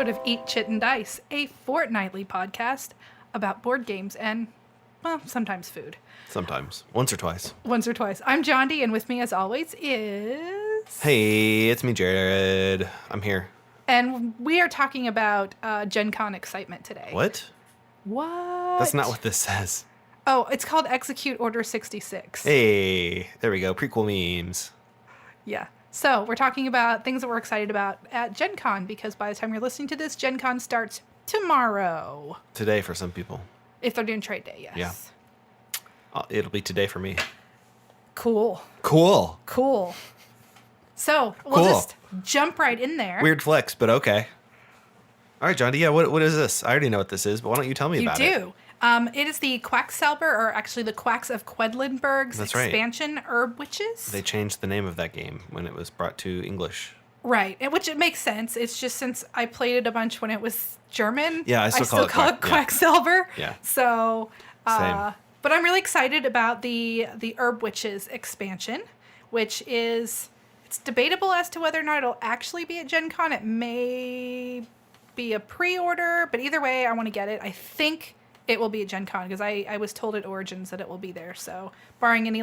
episode of Eat, Chit, and Dice, a fortnightly podcast about board games and, well, sometimes food. Sometimes. Once or twice. Once or twice. I'm Jondi, and with me, as always, is... Hey, it's me, Jared. I'm here. And we are talking about Gencon excitement today. What? What? That's not what this says. Oh, it's called Execute Order 66. Hey, there we go. Prequel memes. Yeah. So we're talking about things that we're excited about at Gencon, because by the time you're listening to this, Gencon starts tomorrow. Today for some people. If they're doing trade day, yes. Yeah. It'll be today for me. Cool. So we'll just jump right in there. Weird flex, but okay. All right, John. Yeah, what is this? I already know what this is, but why don't you tell me about it? You do. It is the Quacks, or actually the Quacks of Quedlinburg's expansion, Herb Witches. They changed the name of that game when it was brought to English. Right, which it makes sense. It's just since I played it a bunch when it was German. Yeah, I still call it Quacksilver. Yeah. So, Same. But I'm really excited about the Herb Witches expansion, which is, it's debatable as to whether or not it'll actually be at Gen Con. It may be a pre-order, but either way, I want to get it. I think it will be at Gen Con, because I was told at Origins that it will be there. So barring any,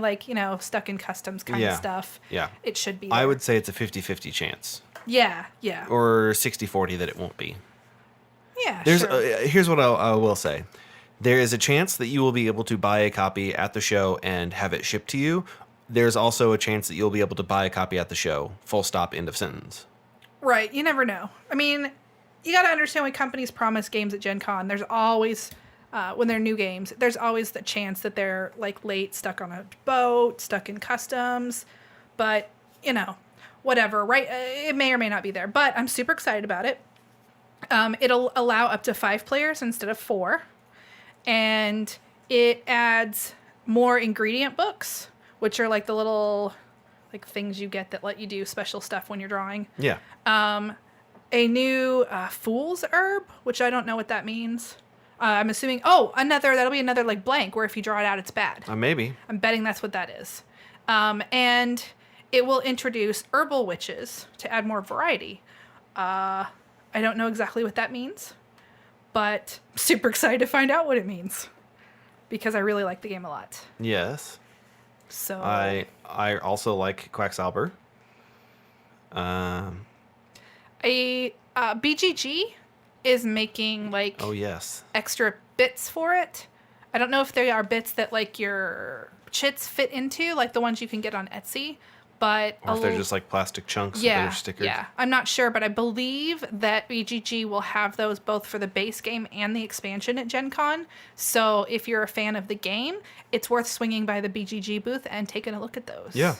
stuck in customs kind of stuff, it should be there. I would say it's a 50-50 chance. Yeah. Or 60-40 that it won't be. Yeah, Here's what I will say. There is a chance that you will be able to buy a copy at the show and have it shipped to you. There's also a chance that you'll be able to buy a copy at the show. Full stop, end of sentence. Right. You never know. I mean, you got to understand when companies promise games at Gen Con, there's always... when they're new games, there's always the chance that they're late, stuck on a boat, stuck in customs, but whatever, right? It may or may not be there, but I'm super excited about it. It'll allow up to 5 players instead of 4, and it adds more ingredient books, which are the little things you get that let you do special stuff when you're drawing. Yeah. A new fool's herb, which I don't know what that means. I'm assuming, that'll be another blank, where if you draw it out, it's bad. Maybe. I'm betting that's what that is. And it will introduce herbal witches to add more variety. I don't know exactly what that means, but I'm super excited to find out what it means, because I really like the game a lot. Yes. So I also like Quacksalber. BGG is making extra bits for it. I don't know if they are bits that your chits fit into, the ones you can get on Etsy, but or if they're just plastic chunks with their stickers. Yeah, I'm not sure, but I believe that BGG will have those both for the base game and the expansion at Gen Con. So if you're a fan of the game, it's worth swinging by the BGG booth and taking a look at those. Yeah,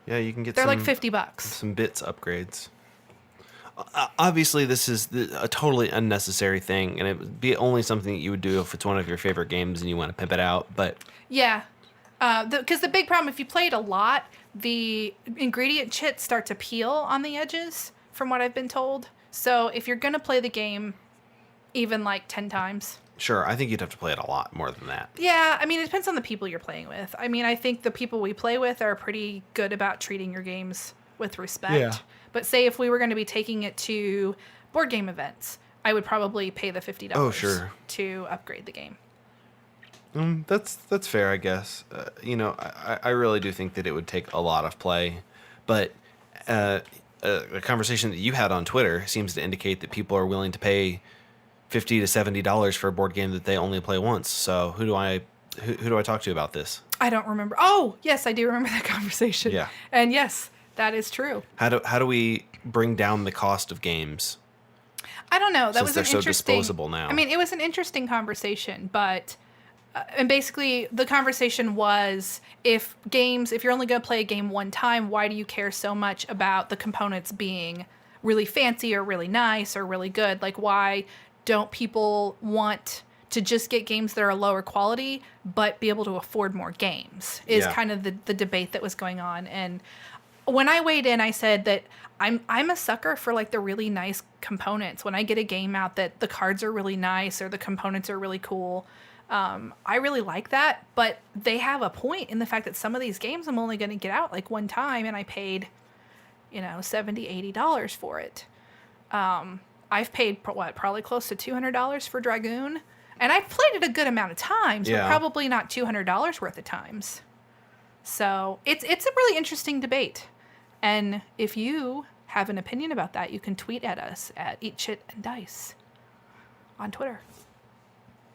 you can get they're $50. Some bits upgrades. Obviously, this is a totally unnecessary thing, and it would be only something that you would do if it's one of your favorite games and you want to pimp it out. But yeah, because the big problem, if you play it a lot, the ingredient chits start to peel on the edges, from what I've been told. So if you're going to play the game even 10 times... Sure, I think you'd have to play it a lot more than that. Yeah, I mean, it depends on the people you're playing with. I mean, I think the people we play with are pretty good about treating your games with respect. Yeah. But say if we were going to be taking it to board game events, I would probably pay the $50 to upgrade the game. That's fair, I guess. I really do think that it would take a lot of play. But a conversation that you had on Twitter seems to indicate that people are willing to pay $50 to $70 for a board game that they only play once. So who do I talk to about this? I don't remember. Oh, yes, I do remember that conversation. Yeah. And yes, that is true. How do we bring down the cost of games? I don't know. That was an interesting. They're so disposable now. I mean, it was an interesting conversation, but and basically the conversation was, if you're only going to play a game one time, why do you care so much about the components being really fancy or really nice or really good? Why don't people want to just get games that are a lower quality but be able to afford more games? Is kind of the debate that was going on. And when I weighed in, I said that I'm a sucker for the really nice components. When I get a game out that the cards are really nice or the components are really cool, I really like that. But they have a point in the fact that some of these games I'm only going to get out one time, and I paid $70-$80 for it. I've paid probably close to $200 for Dragoon, and I've played it a good amount of times, Yeah. but probably not $200 worth of times. So it's a really interesting debate, and if you have an opinion about that, you can tweet at us at Eat Chit and Dice on Twitter.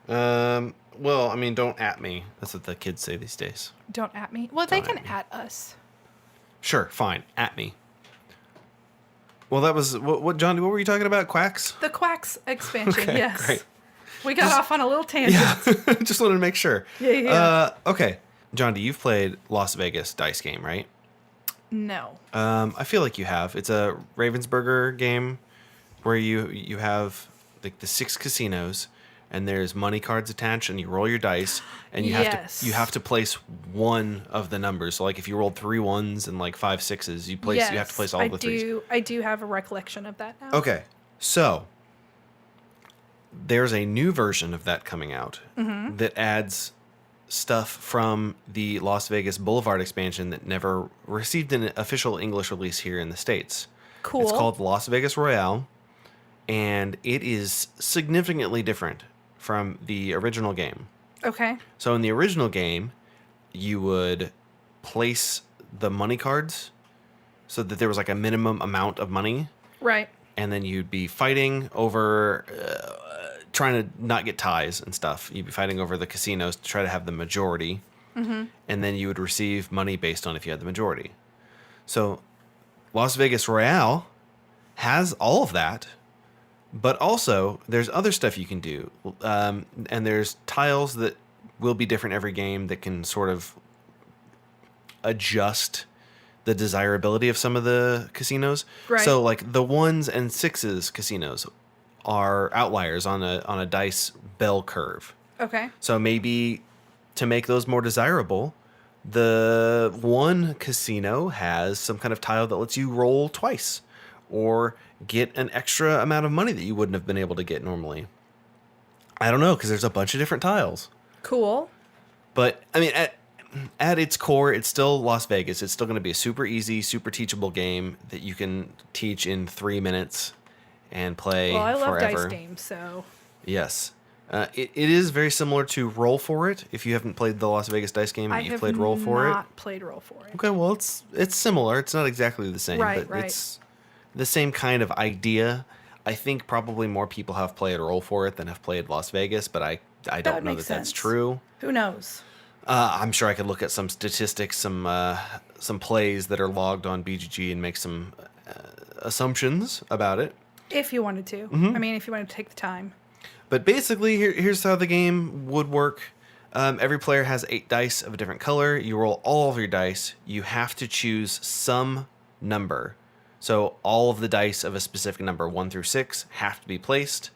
Well, I mean, don't at me. That's what the kids say these days. Don't at me. Well, they Don't can at me. at us. Sure, fine. At me. Well, that was what John? What were you talking about? Quacks? The Quacks expansion. Okay, Yes. great. We got off on a little tangent. Yeah, just wanted to make sure. Yeah. Okay, John, you've played Las Vegas dice game, right? No. I feel like you have. It's a Ravensburger game where you have like the 6 casinos, and there's money cards attached, and you roll your dice, and you have to place one of the numbers. So like if you rolled 3 1s and like 5 6s, you have to place all the threes. I do have a recollection of that now. Okay, so there's a new version of that coming out that adds stuff from the Las Vegas Boulevard expansion that never received an official English release here in the States. Cool. It's called Las Vegas Royale, and it is significantly different from the original game. Okay. So in the original game, you would place the money cards so that there was like a minimum amount of money, Right. and then you'd be fighting over trying to not get ties and stuff. You'd be fighting over the casinos to try to have the majority, and then you would receive money based on if you had the majority. So Las Vegas Royale has all of that, but also there's other stuff you can do, and there's tiles that will be different every game that can sort of adjust the desirability of some of the casinos. Right. So like the 1s and 6s casinos are outliers on a dice bell curve. Okay. So maybe to make those more desirable, the 1 casino has some kind of tile that lets you roll twice or get an extra amount of money that you wouldn't have been able to get normally. I don't know, because there's a bunch of different tiles. Cool. But I mean, at its core, it's still Las Vegas. It's still going to be a super easy, super teachable game that you can teach in 3 minutes and play Well, I love forever. dice games, so Yes. It is very similar to Roll For It. If you haven't played the Las Vegas dice game, I but you've have played Roll For It. not played Roll For It. Okay, well, it's similar. It's not exactly the same, Right, but right. it's the same kind of idea. I think probably more people have played Roll For It than have played Las Vegas, but I don't would know make that that's sense. true. Who knows? I'm sure I could look at some statistics, some plays that are logged on BGG and make some assumptions about it. If you wanted to. Mm-hmm. I mean, if you wanted to take the time. But basically, here's how the game would work. Every player has 8 dice of a different color. You roll all of your dice. You have to choose some number. So all of the dice of a specific number, 1 through 6, have to be placed.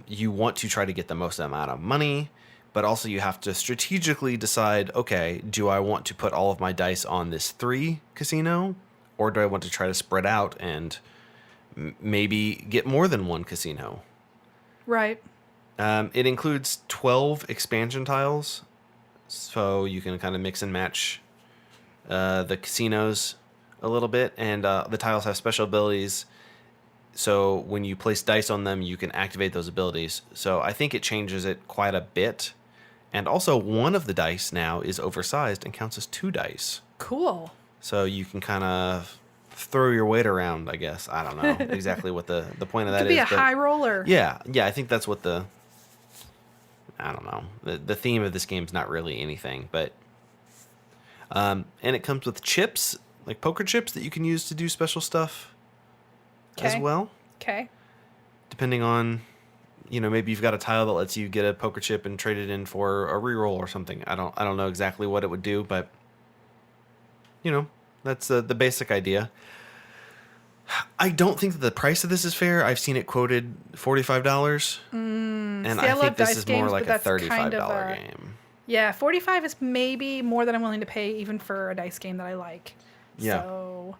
You want to try to get the most amount of money, but also you have to strategically decide, okay, do I want to put all of my dice on this 3 casino, or do I want to try to spread out and maybe get more than 1 casino? Right. It includes 12 expansion tiles, so you can kind of mix and match the casinos a little bit, and the tiles have special abilities, so when you place dice on them, you can activate those abilities. So I think it changes it quite a bit, and also one of the dice now is oversized and counts as 2 dice, Cool. so you can kind of throw your weight around, I guess. I don't know exactly what the point of that Could is. be a but high roller. yeah, I think that's what I don't know. The theme of this game's not really anything, but and it comes with chips, like poker chips that you can use to do special stuff as Okay. well. Okay. Depending on, maybe you've got a tile that lets you get a poker chip and trade it in for a reroll or something. I don't know exactly what it would do, but that's the basic idea. I don't think that the price of this is fair. I've seen it quoted $45, and see, I I think love this dice is more games, like but a that's kind $35 of a- game. Yeah, 45 is maybe more than I'm willing to pay even for a dice game that I like. Yeah. So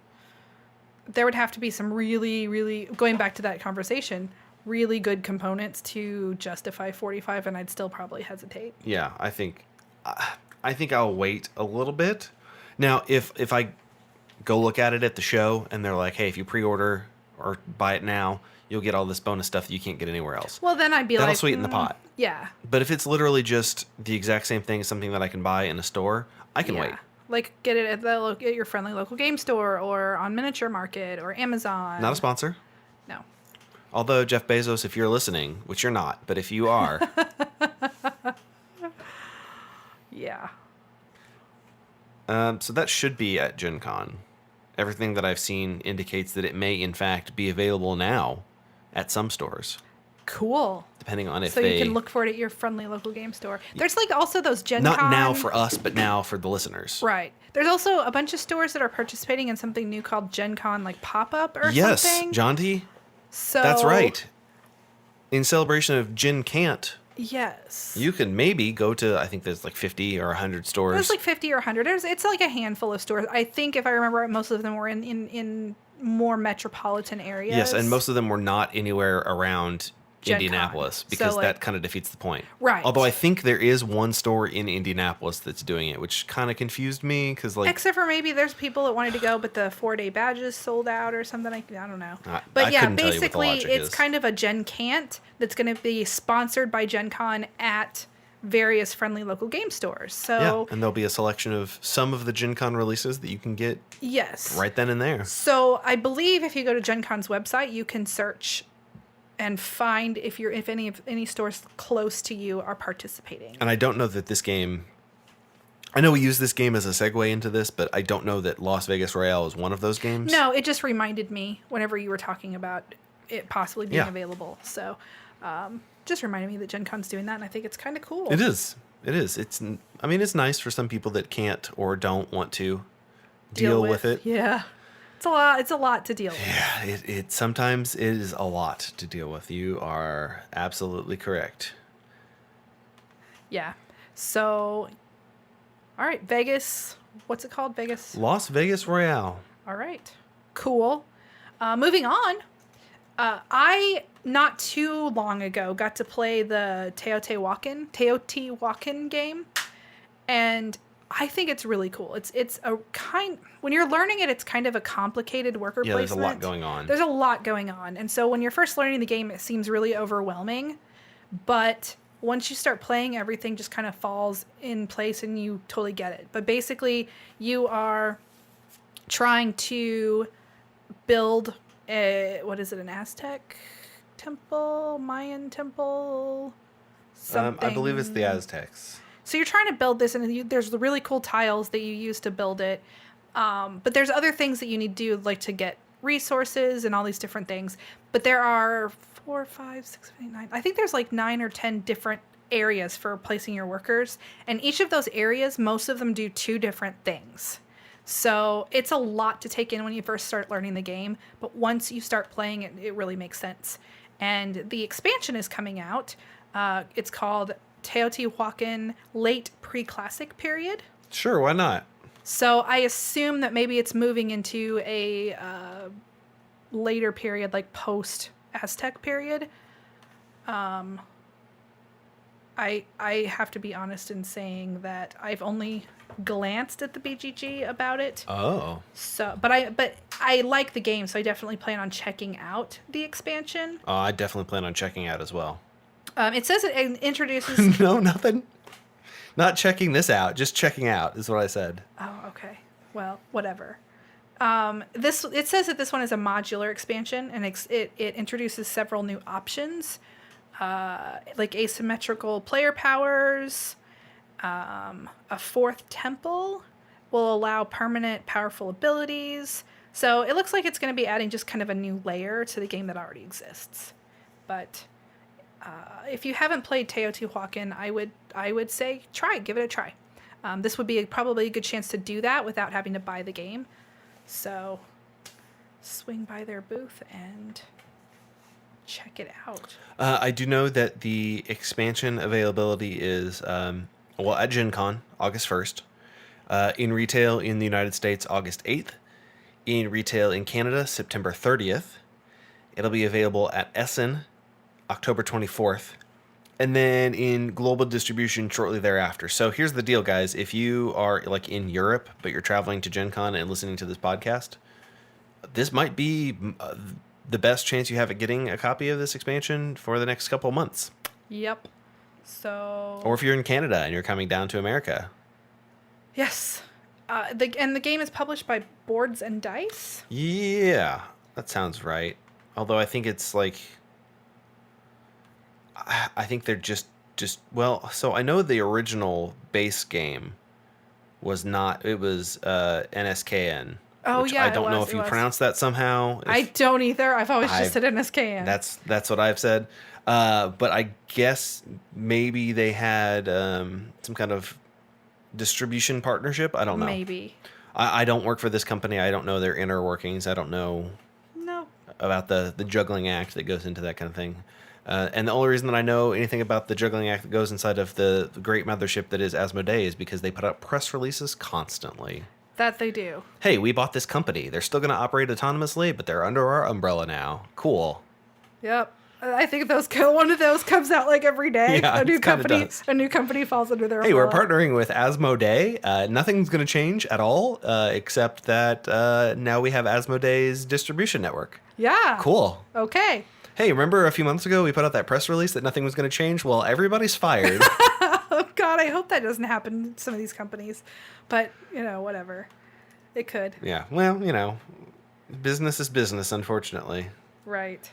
there would have to be some really, really, going back to that conversation, really good components to justify 45, and I'd still probably hesitate. Yeah, I think I'll wait a little bit. Now, if I go look at it at the show and they're like, hey, if you pre-order or buy it now, you'll get all this bonus stuff that you can't get anywhere else. Well, then I'd be That'll like, sweeten the pot. Yeah. But if it's literally just the exact same thing as something that I can buy in a store, I can wait. Like get it at your friendly local game store or on Miniature Market or Amazon. Not a sponsor. No. Although, Jeff Bezos, if you're listening, which you're not, but if you are. Yeah. So that should be at Gencon. Everything that I've seen indicates that it may, in fact, be available now at some stores. Cool. Depending on if so you can look for it at your friendly local game store. There's like also those Gencon. Not now for us, but now for the listeners. Right. There's also a bunch of stores that are participating in something new called Gencon, like pop-up or something. Yes, John T. So that's right. In celebration of Gen Can't. Yes. You can maybe go to, I think there's like 50 or 100 stores. There's like 50 or 100. It's like a handful of stores. I think if I remember right, most of them were in more metropolitan areas. Yes, and most of them were not anywhere around Gen Indianapolis, Con. because So, that kind of defeats the point. Right. Although I think there is one store in Indianapolis that's doing it, which kind of confused me because except for maybe there's people that wanted to go, but the 4-day badges sold out or something. I don't know. But I yeah, couldn't tell you what the basically logic it's is. kind of a Gen Can't that's going to be sponsored by Gen Con at various friendly local game stores. So and there'll be a selection of some of the Gen Con releases that you can get yes, right then and there. So I believe if you go to Gen Con's website, you can search and find if any stores close to you are participating. And I don't know that this game. I know we use this game as a segue into this, but I don't know that Las Vegas Royale is one of those games. No, it just reminded me whenever you were talking about it possibly being Yeah. available. So, just reminded me that Gen Con's doing that, and I think it's kind of cool. It is. It is. It's nice for some people that can't or don't want to deal with it. Yeah. It's a lot. It's a lot to deal with. Yeah, it sometimes is a lot to deal with. You are absolutely correct. Yeah. So, all right, Vegas. What's it called? Vegas. Las Vegas Royale. All right. Cool. Moving on. I not too long ago got to play the Teotihuacan game, and I think it's really cool. It's a when you're learning it, it's kind of a complicated worker placement. There's a lot going on. There's a lot going on. And so when you're first learning the game, it seems really overwhelming. But once you start playing, everything just kind of falls in place and you totally get it. But basically, you are trying to build an Aztec temple, Mayan temple, something. I believe it's the Aztecs. So you're trying to build this, and there's the really cool tiles that you use to build it. But there's other things that you need to do, like to get resources and all these different things. But there are 4, 5, 6, 7, 8, 9. I think there's like 9 or 10 different areas for placing your workers. And each of those areas, most of them do 2 different things. So it's a lot to take in when you first start learning the game. But once you start playing it, it really makes sense. And the expansion is coming out. It's called Teotihuacan Late Preclassic Period. Sure, why not? So I assume that maybe it's moving into a later period, like post-Aztec period. I have to be honest in saying that I've only glanced at the BGG about it. Oh. So, but I like the game, so I definitely plan on checking out the expansion. I definitely plan on checking out as well. It says it introduces. No, nothing. Not checking this out, just checking out is what I said. Oh, okay. Well, whatever. It says that this one is a modular expansion, and it introduces several new options, like asymmetrical player powers. A 4th temple will allow permanent powerful abilities. So it looks like it's going to be adding just kind of a new layer to the game that already exists. But if you haven't played Teotihuacan, I would say give it a try. This would be probably a good chance to do that without having to buy the game. So swing by their booth and check it out. I do know that the expansion availability is at Gen Con, August 1st. In retail in the United States, August 8th. In retail in Canada, September 30th. It'll be available at Essen, October 24th. And then in global distribution shortly thereafter. So here's the deal, guys. If you are like in Europe, but you're traveling to Gen Con and listening to this podcast, this might be the best chance you have at getting a copy of this expansion for the next couple of months. Yep. So. Or if you're in Canada and you're coming down to America. Yes. The game is published by Boards and Dice. Yeah, that sounds right. Although I think it's like, I think they're just well. So I know the original base game was not. It was NSKN. Oh which yeah, I don't know if you pronounce that somehow. I don't either. I've always just said NSKN. That's what I've said. But I guess maybe they had some kind of distribution partnership. I don't know. Maybe. I don't work for this company. I don't know their inner workings. I don't know about the juggling act that goes into that kind of thing. And the only reason that I know anything about the juggling act that goes inside of the great mothership that is Asmodee is because they put out press releases constantly. That they do. Hey, we bought this company. They're still going to operate autonomously, but they're under our umbrella now. Cool. Yep. I think one of those comes out like every day. Yeah, a new company falls under their umbrella. Hey, we're partnering with Asmodee. Nothing's going to change at all, except that now we have Asmodee's distribution network. Yeah. Cool. Okay. Hey, remember a few months ago we put out that press release that nothing was going to change? Well, everybody's fired. Oh, God, I hope that doesn't happen to some of these companies. But, whatever. It could. Yeah, well, business is business, unfortunately. Right.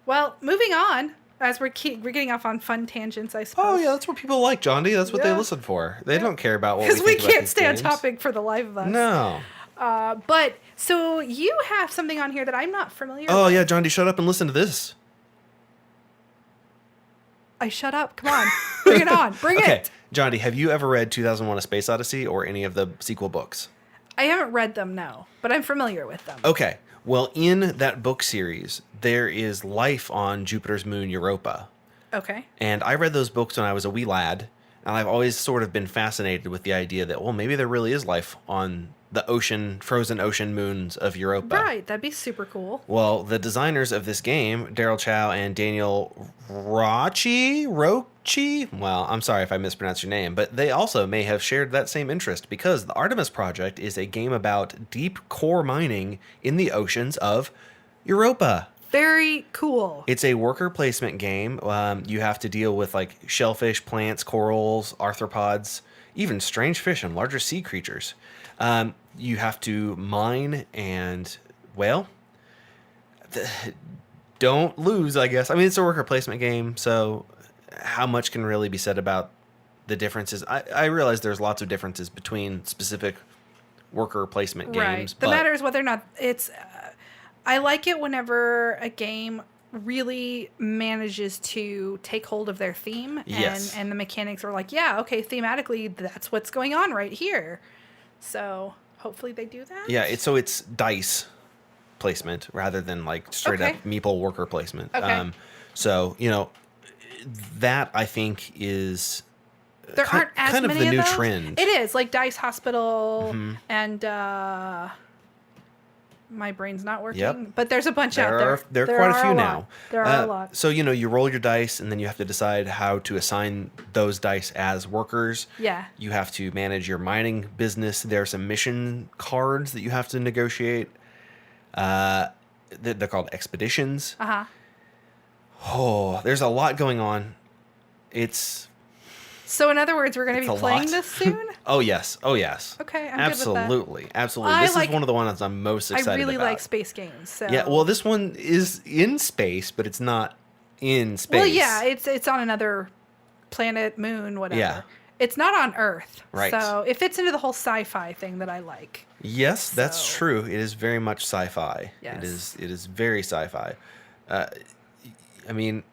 Well, moving on, as we're getting off on fun tangents, I suppose. Oh, yeah, that's what people like, John D. That's what they listen for. They don't care about what we think because we can't stay games. on topic for the life of us. No. But, so you have something on here that I'm not familiar with. Oh, yeah, John D., shut up and listen to this. I shut up. Come on. Bring it on. Bring it. John D., have you ever read 2001: A Space Odyssey or any of the sequel books? I haven't read them, no, but I'm familiar with them. Okay. Well, in that book series, there is life on Jupiter's moon Europa. Okay. And I read those books when I was a wee lad, and I've always sort of been fascinated with the idea that, well, maybe there really is life on the frozen ocean moons of Europa. Right, that'd be super cool. Well, the designers of this game, Daryl Chow and Daniel Rochi? Well, I'm sorry if I mispronounced your name, but they also may have shared that same interest because the Artemis Project is a game about deep core mining in the oceans of Europa. Very cool. It's a worker placement game. You have to deal with like shellfish, plants, corals, arthropods, even strange fish and larger sea creatures. You have to mine and, well, don't lose, I guess. I mean, it's a worker placement game, so how much can really be said about the differences? I realize there's lots of differences between specific worker placement games. Right. The matter is whether or not it's... I like it whenever a game really manages to take hold of their theme. Yes. And the mechanics are like, yeah, okay, thematically, that's what's going on right here. So hopefully they do that. Yeah, it's dice placement rather than like straight up meeple worker placement. Okay. So, that I think is there aren't as kind many of the new those. trend. It is like Dice Hospital and my brain's not working. Yep. But there's a bunch out there. There are quite a few now. There are a lot. So, you roll your dice and then you have to decide how to assign those dice as workers. Yeah. You have to manage your mining business. There are some mission cards that you have to negotiate. They're called expeditions. Uh-huh. Oh, there's a lot going on. So in other words, we're going to be playing this soon? Oh, yes. Okay, I'm Absolutely. good with that. Absolutely. This is one of the ones I'm most excited about. I really like space games. So. Yeah, well, this one is in space, but it's not in space. Well, yeah, it's on another planet, moon, whatever. Yeah. It's not on Earth. Right. So it fits into the whole sci-fi thing that I like. Yes, that's true. It is very much sci-fi. Yes. It is very sci-fi. I mean,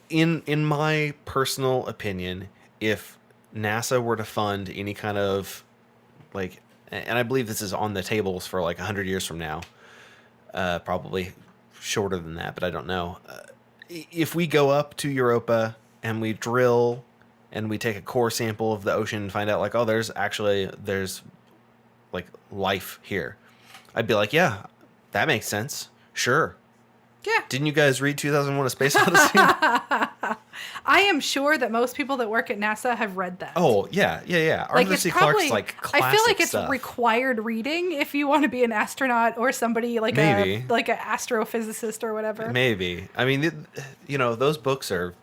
in my personal opinion, if NASA were to fund any kind of and I believe this is on the tables for 100 years from now, probably shorter than that, but I don't know. If we go up to Europa and we drill and we take a core sample of the ocean and find out there's life here, I'd be like, yeah, that makes sense. Sure. Yeah. Didn't you guys read 2001: A Space Odyssey? I am sure that most people that work at NASA have read that. Oh, yeah. Arthur it's C. probably, Clarke's like classic I feel like it's stuff. required reading if you want to be an astronaut or somebody like Maybe. like an astrophysicist or whatever. Maybe. I mean, those books are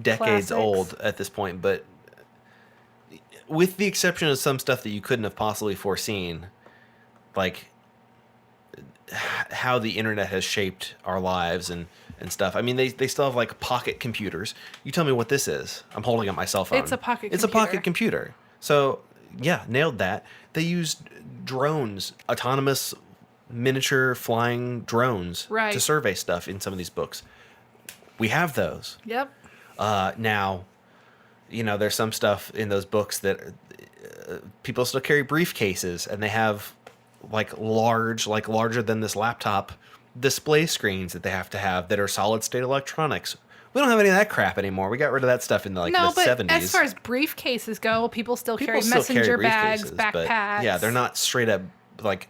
decades Classics. old at this point, but with the exception of some stuff that you couldn't have possibly foreseen, like how the internet has shaped our lives and stuff. I mean, they still have like pocket computers. You tell me what this is. I'm holding up my cell phone. It's a pocket It's a computer. pocket computer. So, yeah, nailed that. They used drones, autonomous miniature flying drones Right. to survey stuff in some of these books. We have those. Yep. Now, there's some stuff in those books that people still carry briefcases, and they have larger than this laptop display screens that they have to have that are solid state electronics. We don't have any of that crap anymore. We got rid of that stuff in the 70s. As far as briefcases go, people still carry People still messenger carry bags, briefcases, but backpacks. yeah, they're not straight up like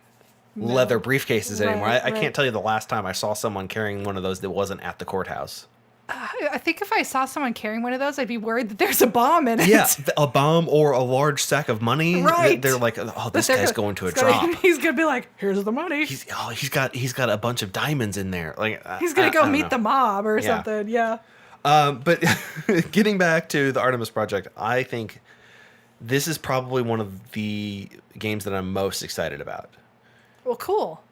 leather briefcases anymore. Right, I right. can't tell you the last time I saw someone carrying one of those that wasn't at the courthouse. I think if I saw someone carrying one of those, I'd be worried that there's a bomb in it. Yeah, a bomb or a large sack of money. Right. They're like, oh, this guy's going to a drop. He's gonna be like, "Here's the money." He's got a bunch of diamonds in there. Like He's gonna go I don't meet know. the mob or Yeah. something. Yeah. But getting back to the Artemis Project, I think this is probably one of the games that I'm most excited about. Well, cool.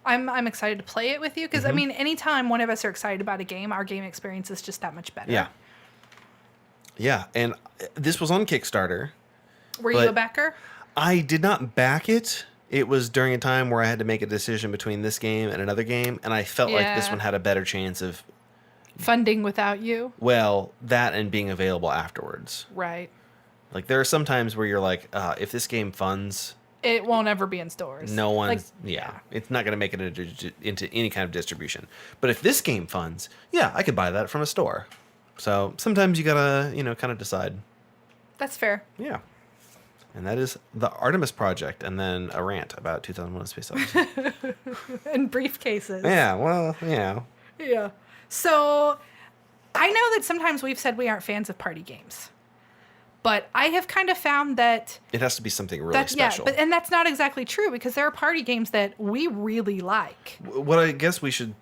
I'm excited to play it with you because I mean, anytime one of us are excited about a game, our game experience is just that much better. Yeah, and this was on Kickstarter. Were you But- a backer? I did not back it. It was during a time where I had to make a decision between this game and another game, and I felt like this Yeah. one had a better chance of, Funding without you, well, that and being available afterwards. right? Like, there are some times where you're like, if this game funds, It won't ever be in stores. no one's, Like, yeah, it's not going to make it into any kind of distribution. But if this game funds, yeah, I could buy that from a store. So sometimes you gotta, kind of decide. that's fair. Yeah. And that is the Artemis Project, and then a rant about 2001: A Space Odyssey. And briefcases. Yeah, well, yeah. Yeah. So I know that sometimes we've said we aren't fans of party games, but I have kind of found that It has to be something really special. yeah, and that's not exactly true because there are party games that we really like. What I guess we should...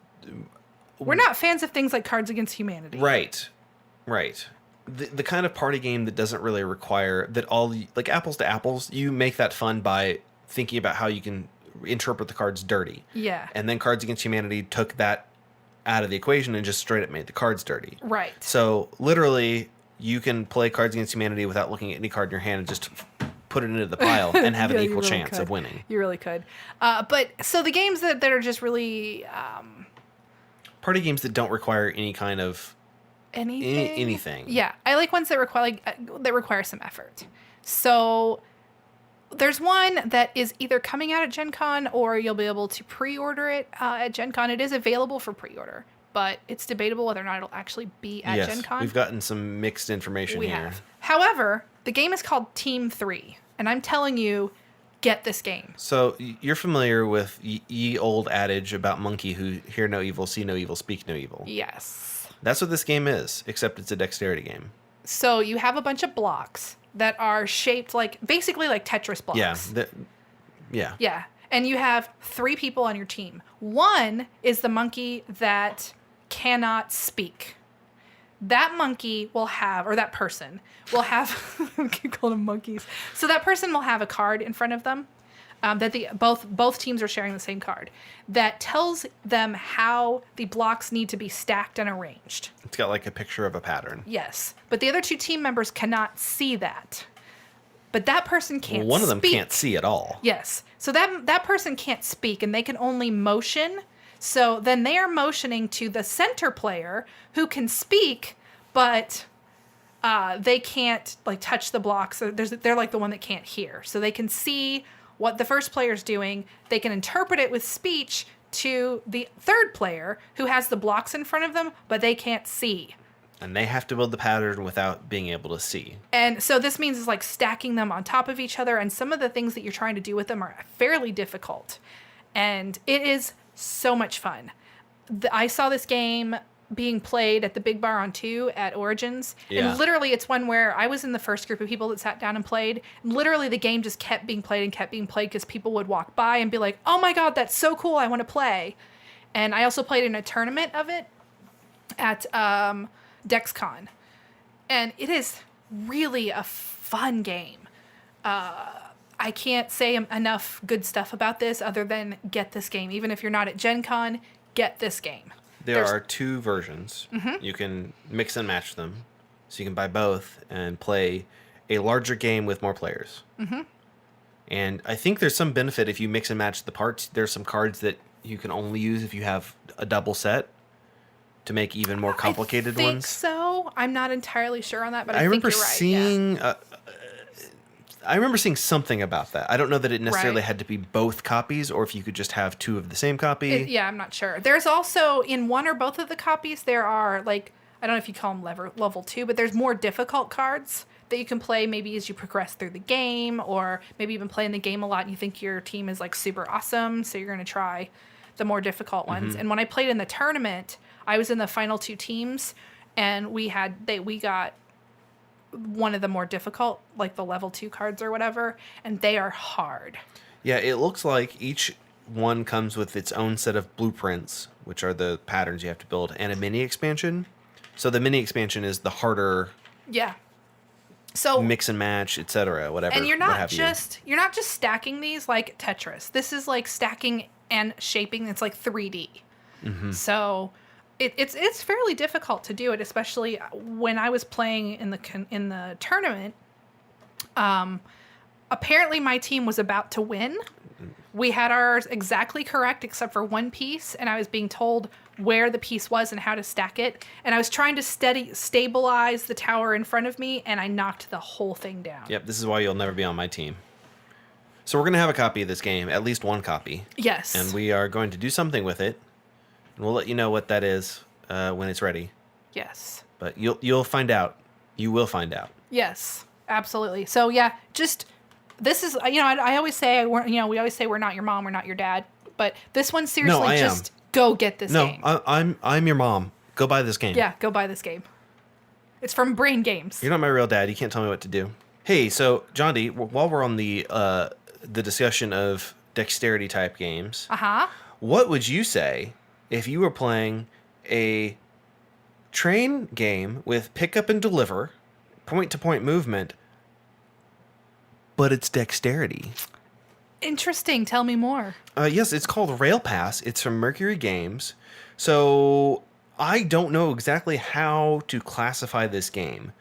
We're not fans of things like Cards Against Humanity. Right. The kind of party game that doesn't really require that like apples to apples, you make that fun by thinking about how you can interpret the cards dirty. Yeah. And then Cards Against Humanity took that out of the equation and just straight up made the cards dirty. Right. So literally, you can play Cards Against Humanity without looking at any card in your hand and just put it into the pile and have Yeah, an you equal really chance could. of winning. You really could. But so the games that are just really Party games that don't require any kind of anything. anything. Yeah, I like ones that require some effort. So there's one that is either coming out at Gen Con or you'll be able to pre-order it at Gen Con. It is available for pre-order, but it's debatable whether or not it'll actually be at Gen Con. We've gotten some mixed information We here. have. However, the game is called Team 3, and I'm telling you, get this game. So you're familiar with ye old adage about monkey who hear no evil, see no evil, speak no evil. Yes. That's what this game is, except it's a dexterity game. So you have a bunch of blocks that are shaped basically like Tetris blocks. Yeah. Yeah. And you have 3 people on your team. One is the monkey that cannot speak. That monkey will have, or that person will have, I keep calling them monkeys. So that person will have a card in front of them that both teams are sharing the same card that tells them how the blocks need to be stacked and arranged. It's got like a picture of a pattern. Yes. But the other 2 team members cannot see that. But that person can't One of them speak. can't see at all. Yes. So that person can't speak and they can only motion. So then they are motioning to the center player who can speak, but they can't touch the blocks. So they're like the one that can't hear. So they can see what the first player's doing. They can interpret it with speech to the third player who has the blocks in front of them, but they can't see. And they have to build the pattern without being able to see. And so this means it's stacking them on top of each other, and some of the things that you're trying to do with them are fairly difficult. And it is so much fun. I saw this game being played at the Big Bar on 2 at Origins. Yeah. And literally, it's one where I was in the first group of people that sat down and played. Literally, the game just kept being played and kept being played because people would walk by and be like, oh my God, that's so cool. I want to play. And I also played in a tournament of it at DexCon. And it is really a fun game. I can't say enough good stuff about this other than get this game. Even if you're not at Gen Con, get this game. There are 2 versions. You can mix and match them. So you can buy both and play a larger game with more players. And I think there's some benefit if you mix and match the parts. There's some cards that you can only use if you have a double set to make even more complicated I think ones. So I'm not entirely sure on that, but I think remember you're right. seeing. I remember seeing something about that. I don't know that it necessarily had to be both copies, or if you could just have 2 of the same copy. Yeah, I'm not sure. There's also in one or both of the copies there are like I don't know if you call them level 2, but there's more difficult cards that you can play maybe as you progress through the game, or maybe even playing the game a lot and you think your team is like super awesome, so you're going to try the more difficult ones. And when I played in the tournament, I was in the final 2 teams, and we got one of the more difficult, like the level 2 cards or whatever, and they are hard. Yeah, it looks like each one comes with its own set of blueprints, which are the patterns you have to build, and a mini expansion. So the mini expansion is the harder So mix and match, etc., whatever. and you're what not have you. just stacking these like Tetris. This is like stacking and shaping. It's like 3D. So it's fairly difficult to do it, especially when I was playing in the tournament. Apparently my team was about to win. We had ours exactly correct except for one piece, and I was being told where the piece was and how to stack it. And I was trying to stabilize the tower in front of me, and I knocked the whole thing down. Yep, this is why you'll never be on my team. So we're going to have a copy of this game, at least one copy. Yes. And we are going to do something with it. And we'll let you know what that is when it's ready. Yes. But you'll find out. You will find out. Yes, absolutely. So yeah, just this is I always say we always say we're not your mom, we're not your dad, but this one seriously I am. just go get this game. No, I'm your mom. Go buy this game. Yeah, go buy this game. It's from Brain Games. You're not my real dad. You can't tell me what to do. Hey, so John D, while we're on the discussion of dexterity type games, what would you say if you were playing a train game with pick up and deliver, point to point movement, but it's dexterity? Interesting. Tell me more. Yes, it's called Rail Pass. It's from Mercury Games. So I don't know exactly how to classify this game.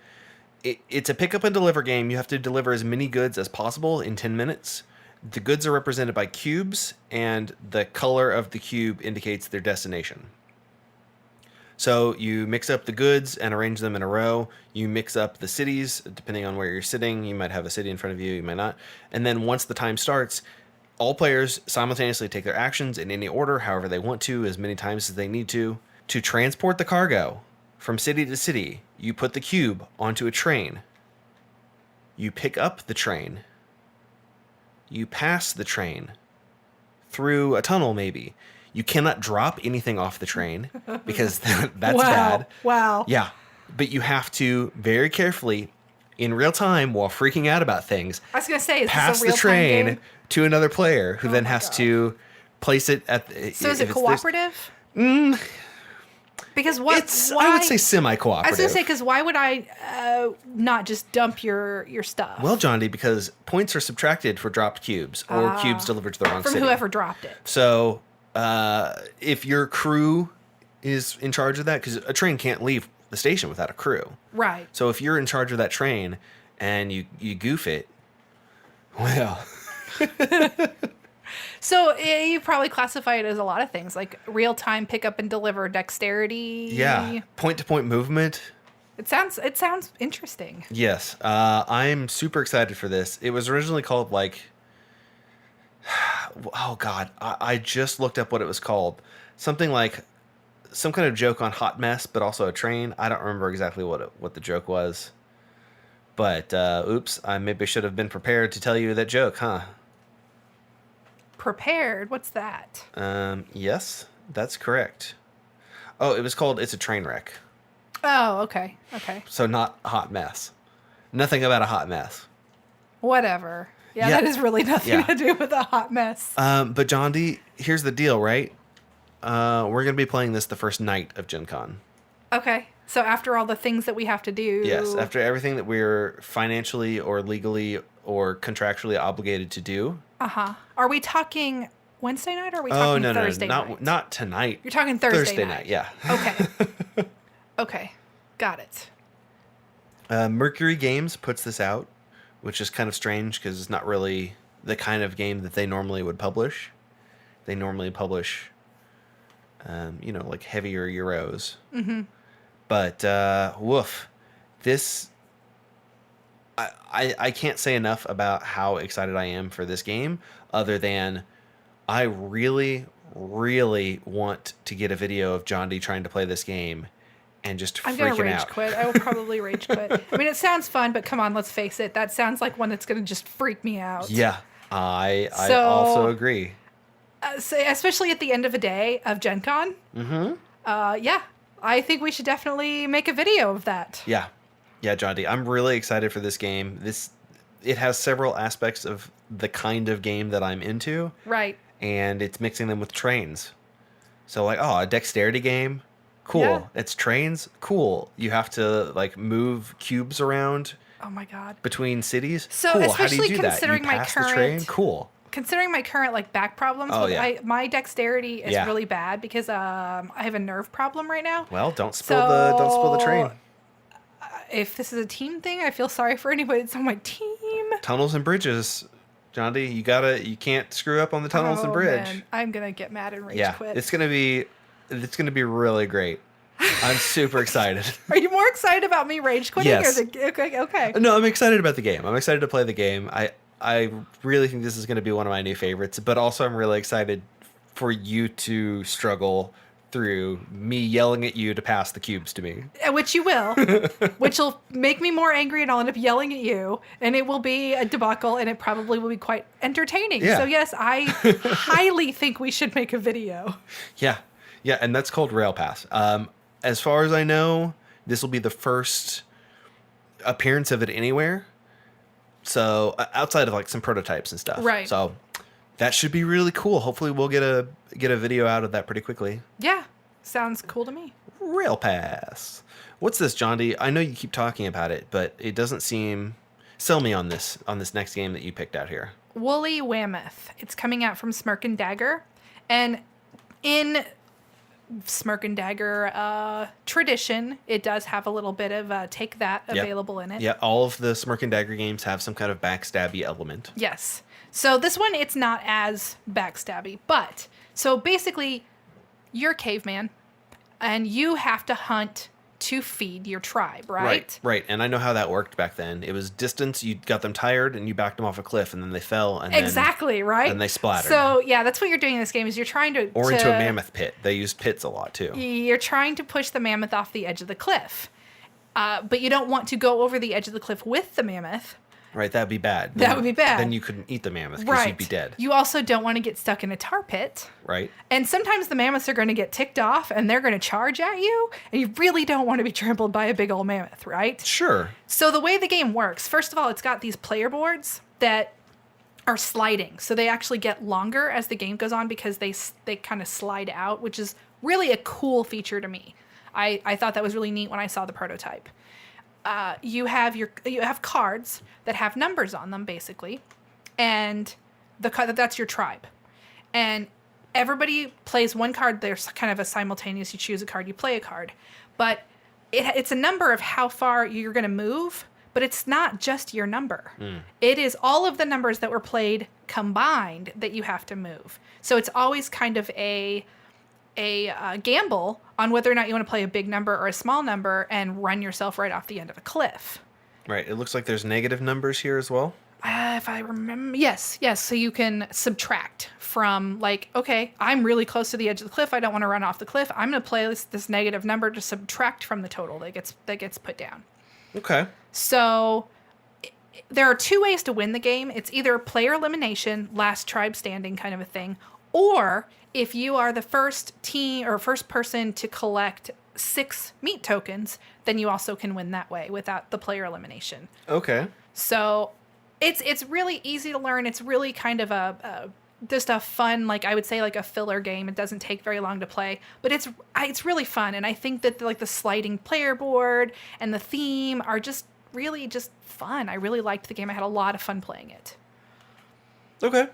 It's a pick up and deliver game. You have to deliver as many goods as possible in 10 minutes. The goods are represented by cubes, and the color of the cube indicates their destination. So you mix up the goods and arrange them in a row. You mix up the cities, depending on where you're sitting. You might have a city in front of you, you might not. And then once the time starts, all players simultaneously take their actions in any order, however they want to, as many times as they need to transport the cargo from city to city. You put the cube onto a train. You pick up the train. You pass the train through a tunnel, maybe. You cannot drop anything off the train because that's bad. Wow. Yeah. But you have to very carefully, in real time, while freaking out about things, I was going to say, is pass this a real the train game? to another player who then has God. to place it at the... So is it cooperative? Because I would say semi-cooperative. I was going to say, because why would I not just dump your stuff? Well, John D, because points are subtracted for dropped cubes or cubes delivered to the wrong from city. whoever dropped it. So if your crew is in charge of that, because a train can't leave the station without a crew. Right. So if you're in charge of that train and you goof it, well... So you probably classify it as a lot of things, like real-time pick up and deliver dexterity. Yeah. Point-to-point movement. It sounds interesting. Yes. I'm super excited for this. It was originally called like... Oh, God. I just looked up what it was called. Something like some kind of joke on Hot Mess, but also a train. I don't remember exactly what the joke was. But, oops, I maybe should have been prepared to tell you that joke, huh? Prepared? What's that? Yes, that's correct. Oh, it was called It's a Train Wreck. Oh, okay. Okay. So not a hot mess. Nothing about a hot mess. Whatever. Yeah, Yeah. that is really nothing Yeah. to do with a hot mess. But John D, here's the deal, right? We're going to be playing this the first night of Gen Con. Okay. So after all the things that we have to do. Yes, after everything that we're financially or legally or contractually obligated to do. Uh-huh. Are we talking Wednesday night or are we talking Thursday night? Not tonight. You're talking Thursday night. Yeah. Okay. Okay. Got it. Mercury Games puts this out, which is kind of strange because it's not really the kind of game that they normally would publish. They normally publish, like heavier Euros. Mm-hmm. But, woof. This... I can't say enough about how excited I am for this game, other than I really, really want to get a video of John D trying to play this game and just I'm going to freaking rage out. quit. I will probably rage quit. I mean, it sounds fun, but come on, let's face it. That sounds like one that's going to just freak me out. Yeah, I So- also agree. So, especially at the end of a day of Gen Con. Mm-hmm. Yeah, I think we should definitely make a video of that. Yeah, John D. I'm really excited for this game. It has several aspects of the kind of game that I'm into, Right. and it's mixing them with trains. So like, a dexterity game, cool. Yeah. It's trains, cool. You have to like move cubes around Oh my God. between cities. So, cool. How do especially you do that? considering You my pass the train? current- Cool. Considering my current like back problems, Oh, yeah. my dexterity is Yeah. really bad because I have a nerve problem right now. Well, don't spill the train. If this is a team thing, I feel sorry for anybody that's on my team. Tunnels and bridges, John D. You can't screw up on the tunnels and Oh, bridge. man. I'm gonna get mad and rage Yeah, quit. it's gonna be really great. I'm super excited. Are you more excited about me rage quitting? Yes. Or okay. No, I'm excited about the game. I'm excited to play the game. I really think this is going to be one of my new favorites, but also I'm really excited for you to struggle through me yelling at you to pass the cubes to me. Which you will. Which will make me more angry and I'll end up yelling at you. And it will be a debacle and it probably will be quite entertaining. Yeah. So yes, I highly think we should make a video. Yeah, and that's called Rail Pass. As far as I know, this will be the first appearance of it anywhere. So outside of like some prototypes and stuff. Right. So that should be really cool. Hopefully we'll get a video out of that pretty quickly. Yeah. Sounds cool to me. Rail Pass. What's this, John D? I know you keep talking about it, but it doesn't seem... Sell me on this next game that you picked out here. Woolly Whammoth. It's coming out from Smirk and Dagger. And in Smirk and Dagger tradition, it does have a little bit of Take That Yep. available in it. Yeah, all of the Smirk and Dagger games have some kind of backstabby element. Yes. So this one, it's not as backstabby. But, so basically, you're a caveman, and you have to hunt to feed your tribe, right? Right. And I know how that worked back then. It was distance, you got them tired, and you backed them off a cliff, and then they fell, and Exactly, right? and they splattered. So, yeah, that's what you're doing in this game, is you're trying to... Or into a mammoth pit. They used pits a lot, too. You're trying to push the mammoth off the edge of the cliff. But you don't want to go over the edge of the cliff with the mammoth. Right, that'd be bad. That would be bad. Then you couldn't eat the mammoth because Right. you'd be dead. You also don't want to get stuck in a tar pit. Right? And sometimes the mammoths are going to get ticked off and they're going to charge at you. And you really don't want to be trampled by a big old mammoth, right? Sure. So the way the game works, first of all, it's got these player boards that are sliding. So they actually get longer as the game goes on because they kind of slide out, which is really a cool feature to me. I thought that was really neat when I saw the prototype. You have cards that have numbers on them, basically, and that's your tribe. And everybody plays one card. There's kind of a simultaneous. You choose a card, you play a card, but it's a number of how far you're going to move. But it's not just your number. It is all of the numbers that were played combined that you have to move. So it's always kind of a gamble on whether or not you want to play a big number or a small number and run yourself right off the end of a cliff. Right. It looks like there's negative numbers here as well. If I remember, yes. So you can subtract from like, okay, I'm really close to the edge of the cliff. I don't want to run off the cliff. I'm going to play this negative number to subtract from the total that gets put down. Okay. So there are two ways to win the game. It's either player elimination, last tribe standing kind of a thing, Or if you are the first team or first person to collect 6 meat tokens, then you also can win that way without the player elimination. Okay. So it's really easy to learn. It's really kind of just a fun, like I would say, like a filler game. It doesn't take very long to play, but it's really fun. And I think that like the sliding player board and the theme are just really just fun. I really liked the game. I had a lot of fun playing it. Okay.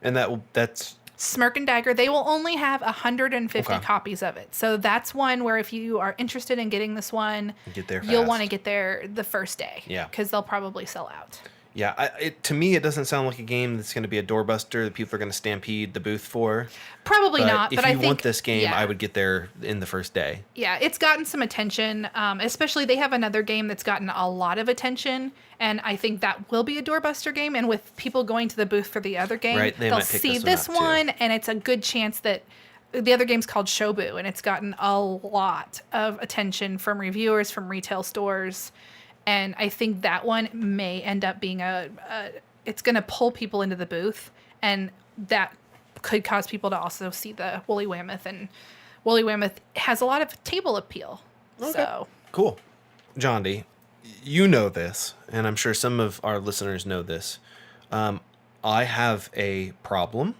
And that's Smirk and Dagger, they will only have 150 Okay. copies of it. So that's one where if you are interested in getting this one, Get there you'll fast. want to get there the first day. Yeah. Because they'll probably sell out. Yeah, to me, it doesn't sound like a game that's going to be a doorbuster that people are going to stampede the booth for. Probably But not. if But I you think, want this game, yeah. I would get there in the first day. Yeah, it's gotten some attention. Especially they have another game that's gotten a lot of attention, and I think that will be a doorbuster game. And with people going to the booth for the other game, Right, they they'll might pick see this this one up, too. one, and it's a good chance that the other game's called Shobu, and it's gotten a lot of attention from reviewers, from retail stores, and I think that one may end up being it's going to pull people into the booth, and that could cause people to also see the Woolly Whammoth, and Woolly Whammoth has a lot of table appeal. Okay. So Cool. John D., you know this, and I'm sure some of our listeners know this. I have a problem,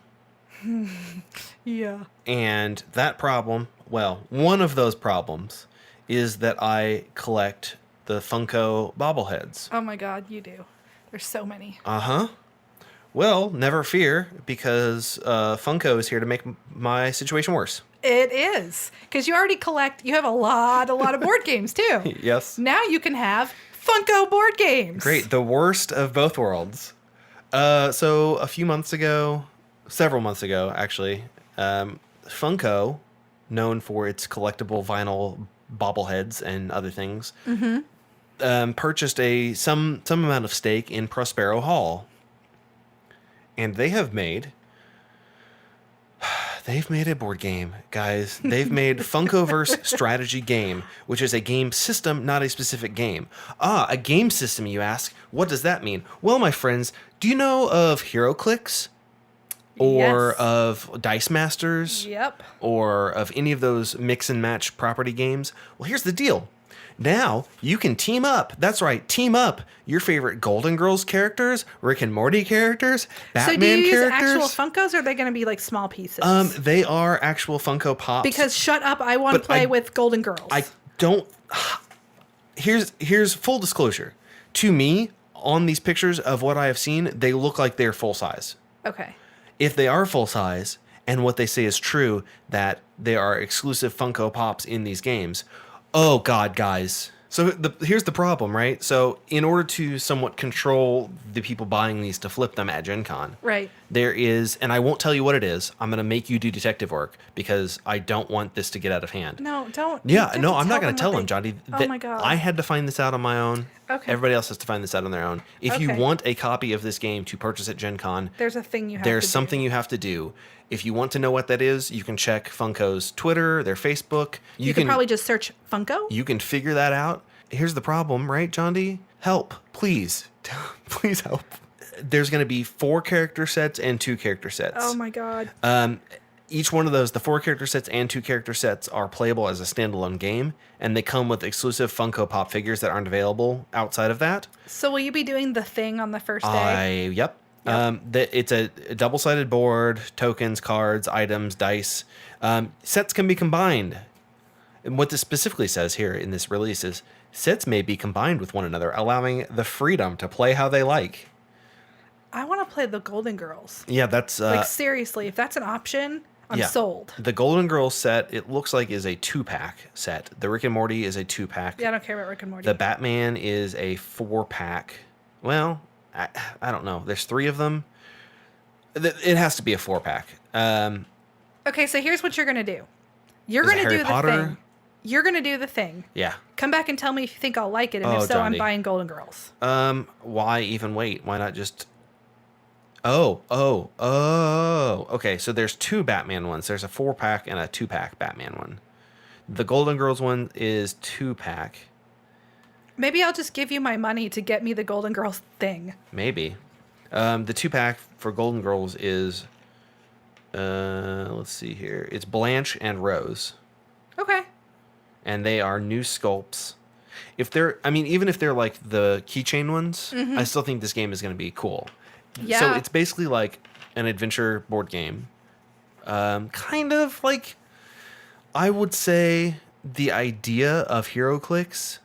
yeah. and that problem, well, one of those problems is that I collect the Funko bobbleheads. Oh my God, you do. There's so many. Uh-huh. Well, never fear, because Funko is here to make my situation worse. It is, because you already you have a lot of board games too. Yes. Now you can have Funko board games. Great. The worst of both worlds. So a few months ago, several months ago, actually, Funko, known for its collectible vinyl bobbleheads and other things, purchased some amount of stake in Prospero Hall. And they have made a board game, guys. They've made Funkoverse Strategy Game, which is a game system, not a specific game. Ah, a game system, you ask? What does that mean? Well, my friends, do you know of HeroClix? Or Yes. of Dice Masters? Yep. Or of any of those mix and match property games? Well, here's the deal. Now you can team up. That's right, team up your favorite Golden Girls characters, Rick and Morty characters, Batman So do you use characters. actual Funkos, or are they going to be like small pieces? They are actual Funko Pops. Because shut up, I want to But play I- with Golden Girls. I don't. Here's full disclosure. To me, on these pictures of what I have seen, they look like they're full size. Okay. If they are full size, and what they say is true, that there are exclusive Funko Pops in these games, oh God, guys. So here's the problem, right? So in order to somewhat control the people buying these to flip them at Gencon, Right. there is, and I won't tell you what it is. I'm going to make you do detective work because I don't want this to get out of hand. No, don't. Yeah, you have no, to I'm not going them to tell what them, Johnny. Oh my God. I had to find this out on my own. Okay. Everybody else has to find this out on their own. If you Okay. want a copy of this game to purchase at Gen Con, There's a thing you have there's to something do. you have to do. If you want to know what that is, you can check Funko's Twitter, their Facebook. You can probably just search Funko. You can figure that out. Here's the problem, right, John D? Help, please. Please help. There's going to be 4 character sets and 2 character sets. Oh my God. Each one of those, the 4 character sets and 2 character sets, are playable as a standalone game, and they come with exclusive Funko Pop figures that aren't available outside of that. So will you be doing the thing on the first day? Yep. It's a double-sided board, tokens, cards, items, dice. Sets can be combined. And what this specifically says here in this release is sets may be combined with one another, allowing the freedom to play how they like. I want to play the Golden Girls. Yeah, that's Like seriously, if that's an option, I'm yeah. sold. The Golden Girls set, it looks like, is a 2-pack set. The Rick and Morty is a 2-pack. Yeah, I don't care about Rick and Morty. The Batman is a 4-pack. Well, I don't know. There's 3 of them. It has to be a 4-pack. Okay, so here's what you're gonna do. You're Is it gonna Harry do the Potter? thing. You're gonna do the thing. Yeah. Come back and tell me if you think I'll like it, and Oh, if so, I'm Johnny. buying Golden Girls. Why even wait? Why not just... Oh. Okay, so there's 2 Batman ones. There's a 4-pack and a 2-pack Batman one. The Golden Girls one is 2-pack. Maybe I'll just give you my money to get me the Golden Girls thing. Maybe. The 2-pack for Golden Girls is Let's see here. It's Blanche and Rose. Okay. And they are new sculpts. Even if they're like the keychain ones, I still think this game is going to be cool. Yeah. So it's basically like an adventure board game. Kind of like, I would say, the idea of HeroClix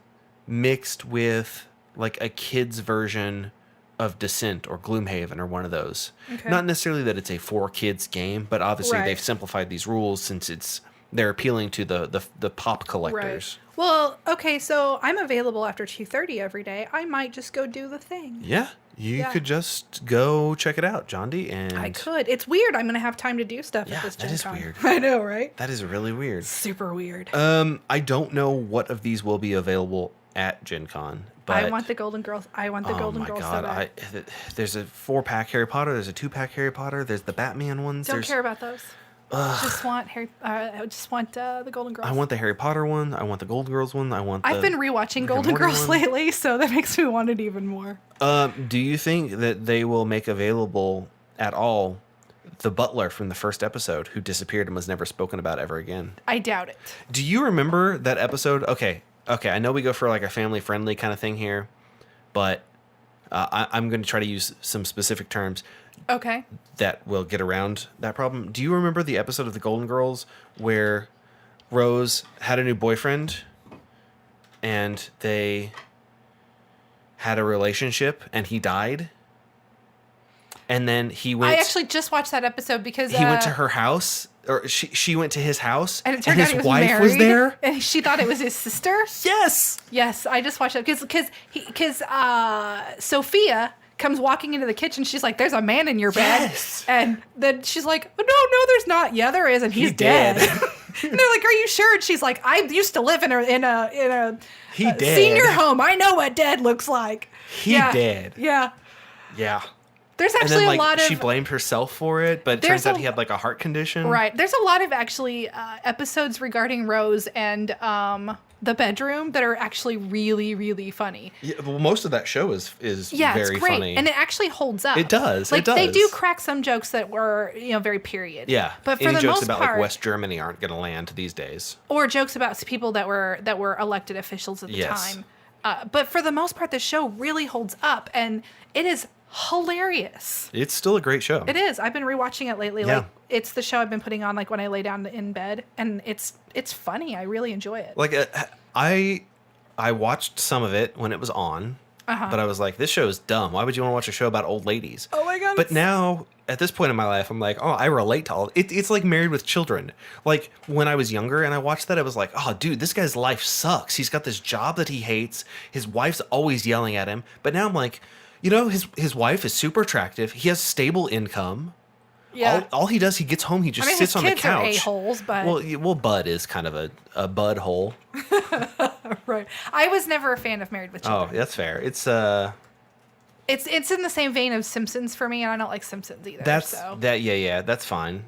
mixed with like a kid's version of Descent or Gloomhaven or one of those. Okay. Not necessarily that it's a for kids game, but obviously Right. they've simplified these rules since they're appealing to the pop collectors. Right. Well, okay, so I'm available after 2:30 every day. I might just go do the thing. Yeah, you Yeah. could just go check it out, John D. And I could. It's weird. I'm gonna have time to do stuff Yeah, at this that is Gencon. weird. I know, right? That is really weird. Super weird. I don't know what of these will be available at Gen Con, but I want the Golden Girls. I want the Golden Girls so bad. There's a 4-pack Harry Potter. There's a 2-pack Harry Potter. There's the Batman ones. Don't there's, care about those. Just want the Golden Girls. I want the Harry Potter one. I want the Golden Girls one. I've been rewatching and Golden Morty Girls one. lately, so that makes me want it even more. Do you think that they will make available at all the butler from the first episode who disappeared and was never spoken about ever again? I doubt it. Do you remember that episode? Okay. I know we go for like a family-friendly kind of thing here, but I'm going to try to use some specific terms Okay. that will get around that problem. Do you remember the episode of The Golden Girls where Rose had a new boyfriend and they had a relationship and he died? And then he went... I actually just watched that episode because... He went to her house, or she went to his house, and it turned out his he was wife married, was there? and she thought it was his sister. Yes! Yes, I just watched that because Sophia comes walking into the kitchen. She's like, "There's a man in your bed," Yes. and then she's like, "Oh, no, there's not. Yeah, there is, and he's dead." dead. And they're like, "Are you sure?" And she's like, "I used to live in a He dead. senior home. I know what dead looks like." He dead. Yeah. Yeah. There's And actually then, like, a lot of... she blamed herself for it, but it There's turns out a- he had, like, a heart condition. Right. There's a lot of actually episodes regarding Rose and the bedroom that are actually really, really funny. Yeah, well, most of that show is Yeah, very it's great. funny. And it actually holds up. It does, Like, it does. they do crack some jokes that were, very period. Yeah. But for Any the jokes most about, part... like, West Germany aren't going to land these days. Or jokes about people that were elected officials at the Yes. time. But for the most part, the show really holds up. And it is hilarious. It's still a great show. It is. I've been rewatching it lately. Yeah. Like, it's the show I've been putting on, like, when I lay down in bed. And it's funny. I really enjoy it. Like, I watched some of it when it was on, but I was like, this show is dumb. Why would you want to watch a show about old ladies? Oh my God, But it's- now, at this point in my life, I'm like, oh, I relate to all it. It's like Married with Children. Like, when I was younger and I watched that, I was like, oh, dude, this guy's life sucks. He's got this job that he hates. His wife's always yelling at him. But now I'm like, his wife is super attractive. He has stable income. Yeah. All he does, he gets home, he just his sits on the kids are couch. a-holes, but... Well, Bud is kind of a bud hole. Right. I was never a fan of Married with Oh, Children. that's fair. It's It's in the same vein of Simpsons for me, and I don't like Simpsons either. So. that's fine.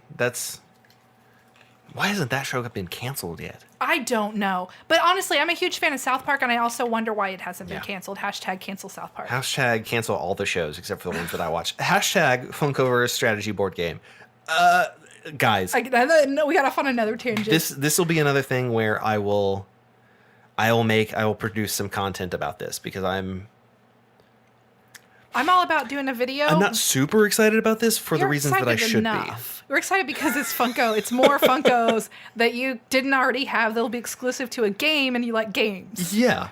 Why hasn't that show been canceled yet? I don't know. But honestly, I'm a huge fan of South Park, and I also wonder why it hasn't been Yeah. canceled. #, cancel South Park. Hashtag cancel all the shows except for the ones that I watch. Hashtag Funkoverse strategy board game. Guys, We gotta find another tangent. this will be another thing where I will produce some content about this because I'm all about doing a video. not super excited about this for the You're reasons that I excited should enough. We're excited because it's Funko. It's more Funkos that you didn't already have. They'll be exclusive to a game, and you like games. be. Yeah.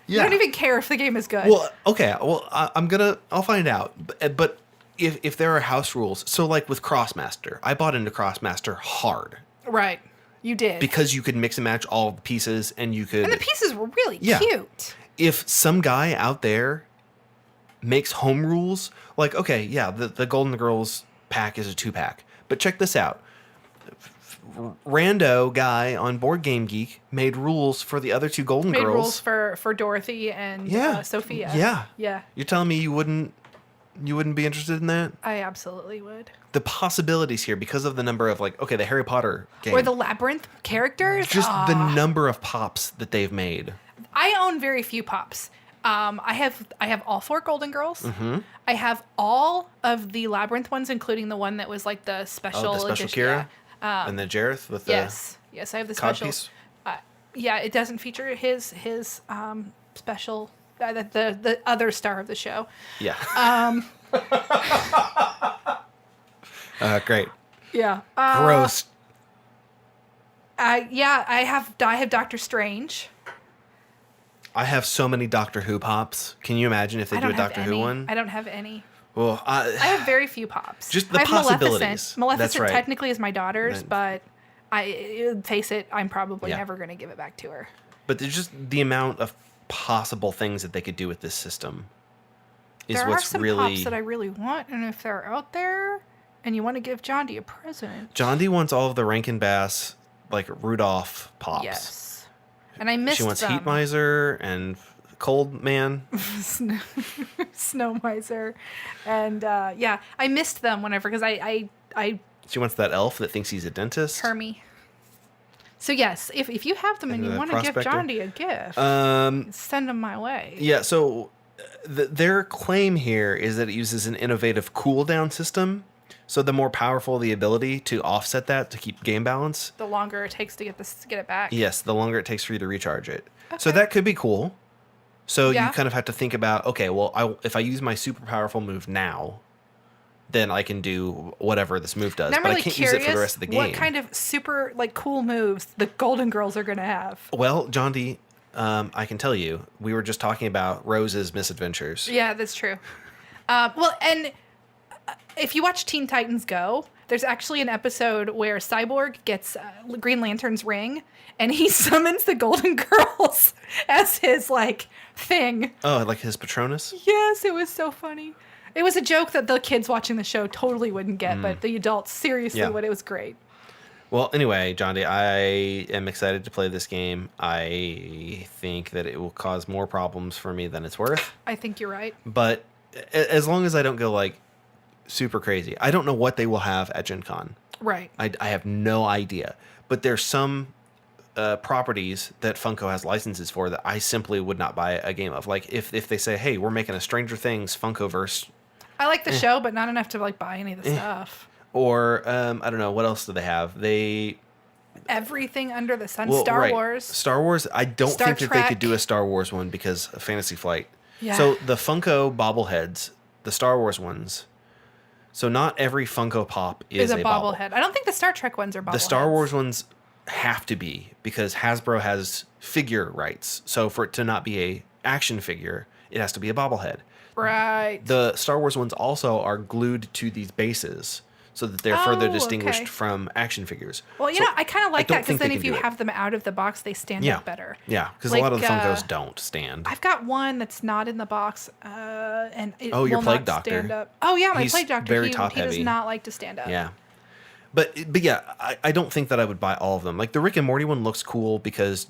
You don't even care if the game is good. Well, okay. Well, I'll find out. But if there are house rules, so like with Crossmaster, I bought into Crossmaster hard Right. You did. because you could mix and match all the pieces, and you could. And the pieces were really Yeah. cute. If some guy out there makes home rules, like, okay, yeah, the Golden Girls pack is a 2-pack, but check this out. Rando guy on Board Game Geek made rules for the other 2 Golden Made Girls. rules for Dorothy and Yeah. Sophia. Yeah. Yeah. You're telling me you wouldn't be interested in that? I absolutely would. The possibilities here because of the number of, like, okay, the Harry Potter game. Or the Labyrinth characters. just the number of pops that they've made. I own very few pops. I have all 4 Golden Girls. Mm-hmm. I have all of the Labyrinth ones, including the one that was like the special Oh, the special edition. Kira? Yeah. And the Jareth with the Yes, I have the cod special. piece? Yeah, it doesn't feature his special the other star of the show. Yeah. Great. Yeah. Gross. I have Doctor Strange. I have so many Doctor Who pops. Can you imagine if they I do don't a have Doctor Who any. one? I don't have any. Well, I have very few pops. Just the I have possibilities. Maleficent. That's Maleficent right. technically is my daughter's, Then- but face it, I'm probably Yeah. never going to give it back to her. But there's just the amount of possible things that they could do with this system is There are what's some really. pops that I really want, and if they're out there, and you want to give John D a present, John D wants all of the Rankin Bass, like Rudolph pops. yes. And I missed She wants them. Heat Miser and Cold Man. Snow Miser, and I missed them whenever because I She wants that elf that thinks he's a dentist. Hermie. So yes, if you have them and you the want to give prospector. John D a gift, send them my way. Yeah, so their claim here is that it uses an innovative cooldown system. So the more powerful the ability to offset that to keep game balance, The longer it takes to get it back. yes, the longer it takes for you to recharge it. So Okay. that could be cool. So Yeah. you kind of have to think about, okay, well, if I use my super powerful move now, then I can do whatever this move does. And I'm But really I can't curious use it for the rest of the game. what kind of super cool moves the Golden Girls are gonna have. Well, John D, I can tell you, we were just talking about Rose's misadventures. Yeah, that's true. And if you watch Teen Titans Go, there's actually an episode where Cyborg gets Green Lantern's ring, and he summons the Golden Girls as his thing. Oh, like his Patronus? Yes, it was so funny. It was a joke that the kids watching the show totally wouldn't get, but the adults seriously Yeah. would. It was great. Well, anyway, John D, I am excited to play this game. I think that it will cause more problems for me than it's worth. I think you're right. But as long as I don't go super crazy, I don't know what they will have at Gen Con. Right. I have no idea. But there's some properties that Funko has licenses for that I simply would not buy a game of. Like if they say, hey, we're making a Stranger Things Funkoverse, I like the show, but not enough to buy any of the stuff. or I don't know, what else do they have? Everything under the sun. Well, Star right. Wars. Star Wars, I don't Star think that they could Trek. do a Star Wars one because of Fantasy Flight. Yeah. So the Funko bobbleheads, the Star Wars ones, so not every Funko Pop is a a bobble. bobblehead. I don't think the Star Trek ones are bobbleheads. The Star Wars ones have to be because Hasbro has figure rights. So for it to not be a action figure, it has to be a bobblehead. Right. The Star Wars ones also are glued to these bases so that they're further Oh, distinguished okay. from action figures. Well, So I kind of like don't that because think then they if can you do it. have them out of the box, they stand Yeah. up better. Yeah, because a lot of the Like, Funkos don't stand. I've got one that's not in the box, and it Oh, your will Plague not Doctor. stand up. Oh yeah, my He's Plague Doctor. very he top does heavy. not like to stand up. Yeah. But yeah, I don't think that I would buy all of them. Like the Rick and Morty one looks cool because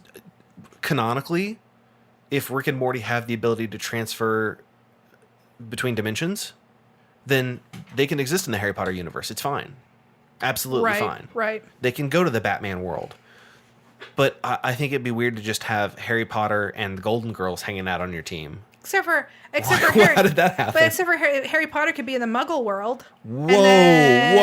canonically, if Rick and Morty have the ability to transfer between dimensions, then they can exist in the Harry Potter universe. It's fine. Absolutely Right. fine. Right. They can go to the Batman world. But I think it'd be weird to just have Harry Potter and the Golden Girls hanging out on your team. Except for Why- Harry. how did that happen? But except for Harry Potter could be in the Muggle world. Whoa, then-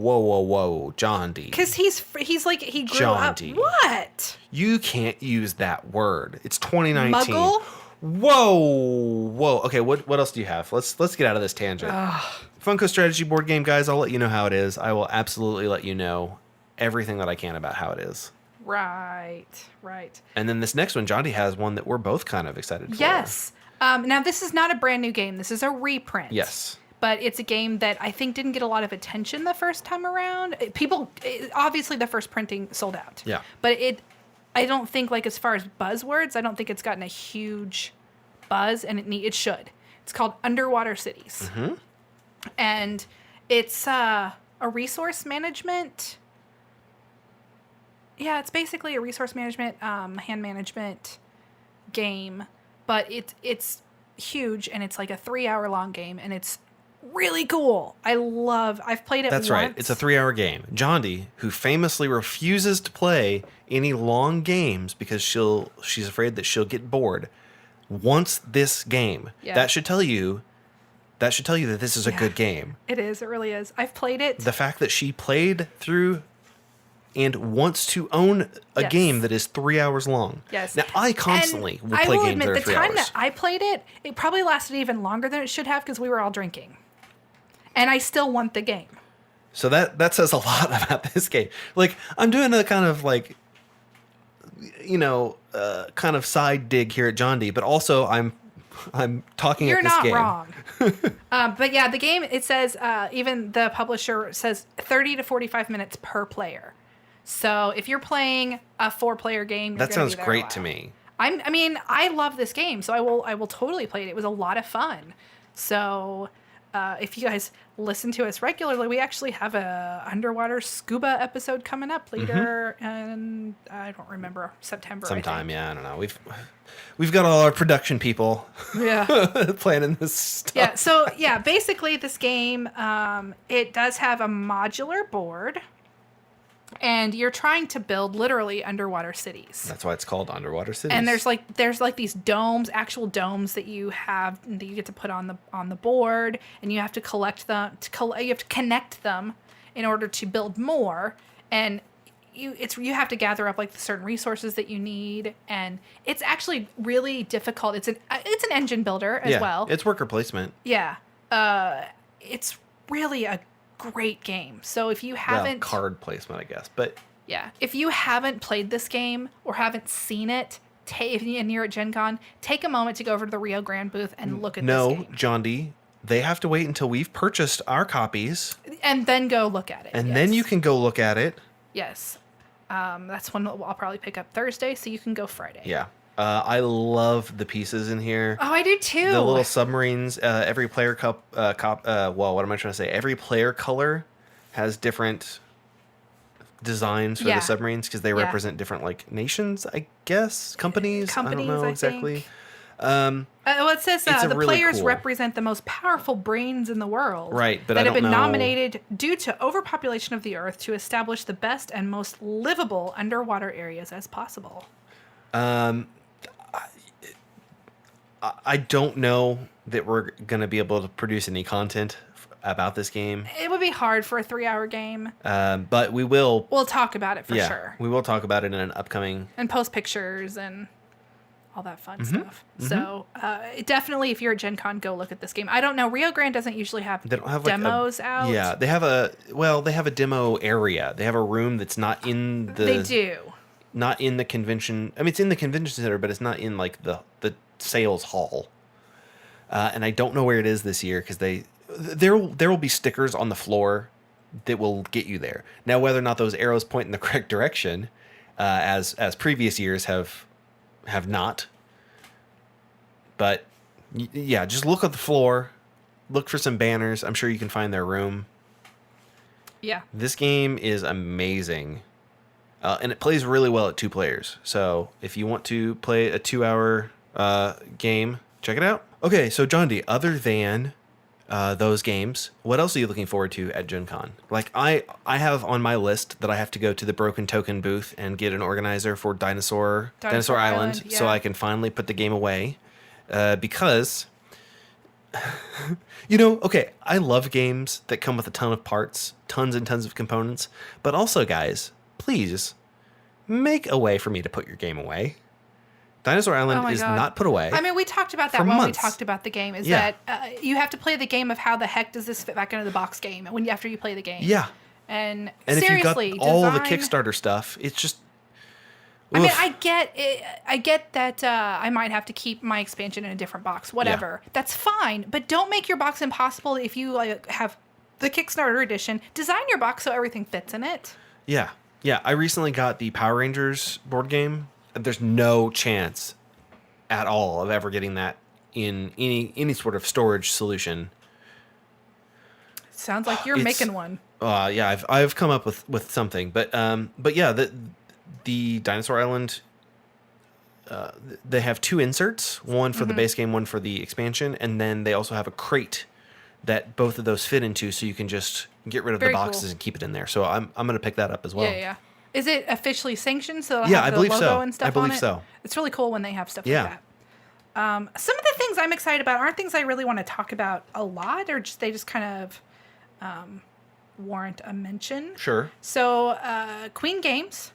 whoa, John D. Because he's like he grew John up. D. What? You can't use that word. It's 2019. Muggle? Whoa. Okay, what else do you have? Let's get out of this tangent. Funko strategy board game, guys. I'll let you know how it is. I will absolutely let you know everything that I can about how it is. Right. And then this next one, John D has one that we're both kind of excited for. Yes. Now this is not a brand new game. This is a reprint. Yes. But it's a game that I think didn't get a lot of attention the first time around. Obviously the first printing sold out. Yeah. But I don't think as far as buzzwords, I don't think it's gotten a huge buzz, and it should. It's called Underwater Cities. Mm-hmm. And it's a resource management. Yeah, it's basically a resource management, hand management game, but it's huge, and it's like a 3-hour long game, and it's really cool. I've played it That's once. right. It's a 3-hour game. John D, who famously refuses to play any long games because she's afraid that she'll get bored, wants this game. Yeah. That should tell you that this is a good game. It is. It really is. I've played it. The fact that she played through and wants to own a game that is 3 hours long. Yes. Now, I constantly will play games that are 3 hours. The time that I played it, it probably lasted even longer than it should have because we were all drinking. And I still want the game. So that says a lot about this game. Like, I'm doing a kind of like, kind of side dig here at John D, but also I'm talking at this game. You're not wrong. But yeah, the game, it says, even the publisher says 30 to 45 minutes per player. So if you're playing a 4-player game, that sounds great to me. I love this game, so I will totally play it. It was a lot of fun. So if you guys listen to us regularly, we actually have a underwater scuba episode coming up later, and I don't remember, September. Sometime, I don't know. We've got all our production people, planning this stuff. Yeah. So basically, this game it does have a modular board. And you're trying to build literally underwater cities. That's why it's called Underwater Cities. And there's like these domes, actual domes that you get to put on the board, and you have to collect them. You have to connect them in order to build more. And you have to gather up like certain resources that you need, and it's actually really difficult. It's an engine builder as well. It's worker placement. Yeah. It's really a great game. So if you haven't card placement, I guess, but if you haven't played this game or haven't seen it, and you're at Gencon, take a moment to go over to the Rio Grande booth and look at this game. No, John D, they have to wait until we've purchased our copies and then go look at it. And then you can go look at it. Yes. That's one I'll probably pick up Thursday, so you can go Friday. Yeah. I love the pieces in here. Oh, I do too. The little submarines. Every player what am I trying to say? Every player color has different designs for the submarines because they represent different like nations, I guess, companies. I don't know exactly. It says the really players cool. represent the most powerful brains in the world, right? But that have been nominated due to overpopulation of the Earth to establish the best and most livable underwater areas as possible. I don't know that we're going to be able to produce any content about this game. It would be hard for a 3-hour game. But we will. We'll talk about it for sure. We will talk about it in an upcoming. And post pictures and all that fun stuff. So definitely, if you're at Gen Con, go look at this game. I don't know. Rio Grande doesn't usually have, demos out. Yeah, they have a demo area. They have a room that's not in the. They do. Not in the convention. I mean, it's in the convention center, but it's not in like the sales hall. And I don't know where it is this year because there will be stickers on the floor that will get you there. Now, whether or not those arrows point in the correct direction, as previous years have not. But yeah, just look at the floor, look for some banners. I'm sure you can find their room. Yeah. This game is amazing. And it plays really well at 2 players. So if you want to play a 2-hour game, check it out. Okay, so John D, other than those games, what else are you looking forward to at Gen Con? Like, I have on my list that I have to go to the Broken Token booth and get an organizer for Dinosaur Island so I can finally put the game away. Because, okay, I love games that come with a ton of parts, tons and tons of components, but also, guys, please make a way for me to put your game away. Dinosaur Island is not put away. I mean, we talked about that when we talked about the game. That you have to play the game of how the heck does this fit back into the box game after you play the game. Yeah. And seriously, if you got all the Kickstarter stuff, it's just. I mean, I get it. I get that I might have to keep my expansion in a different box. Whatever, that's fine. But don't make your box impossible if you have the Kickstarter edition. Design your box so everything fits in it. Yeah. Yeah, I recently got the Power Rangers board game. There's no chance at all of ever getting that in any sort of storage solution. Sounds like you're making one. Yeah, I've come up with something, but yeah, the Dinosaur Island. They have 2 inserts, one for the base game, one for the expansion, and then they also have a crate that both of those fit into, so you can just get rid of the boxes and keep it in there. So I'm going to pick that up as well. Yeah. Is it officially sanctioned? So it'll have the logo and stuff on it? I believe so. It's really cool when they have stuff like that. Some of the things I'm excited about aren't things I really want to talk about a lot, or they just kind of warrant a mention. Sure. So Queen Games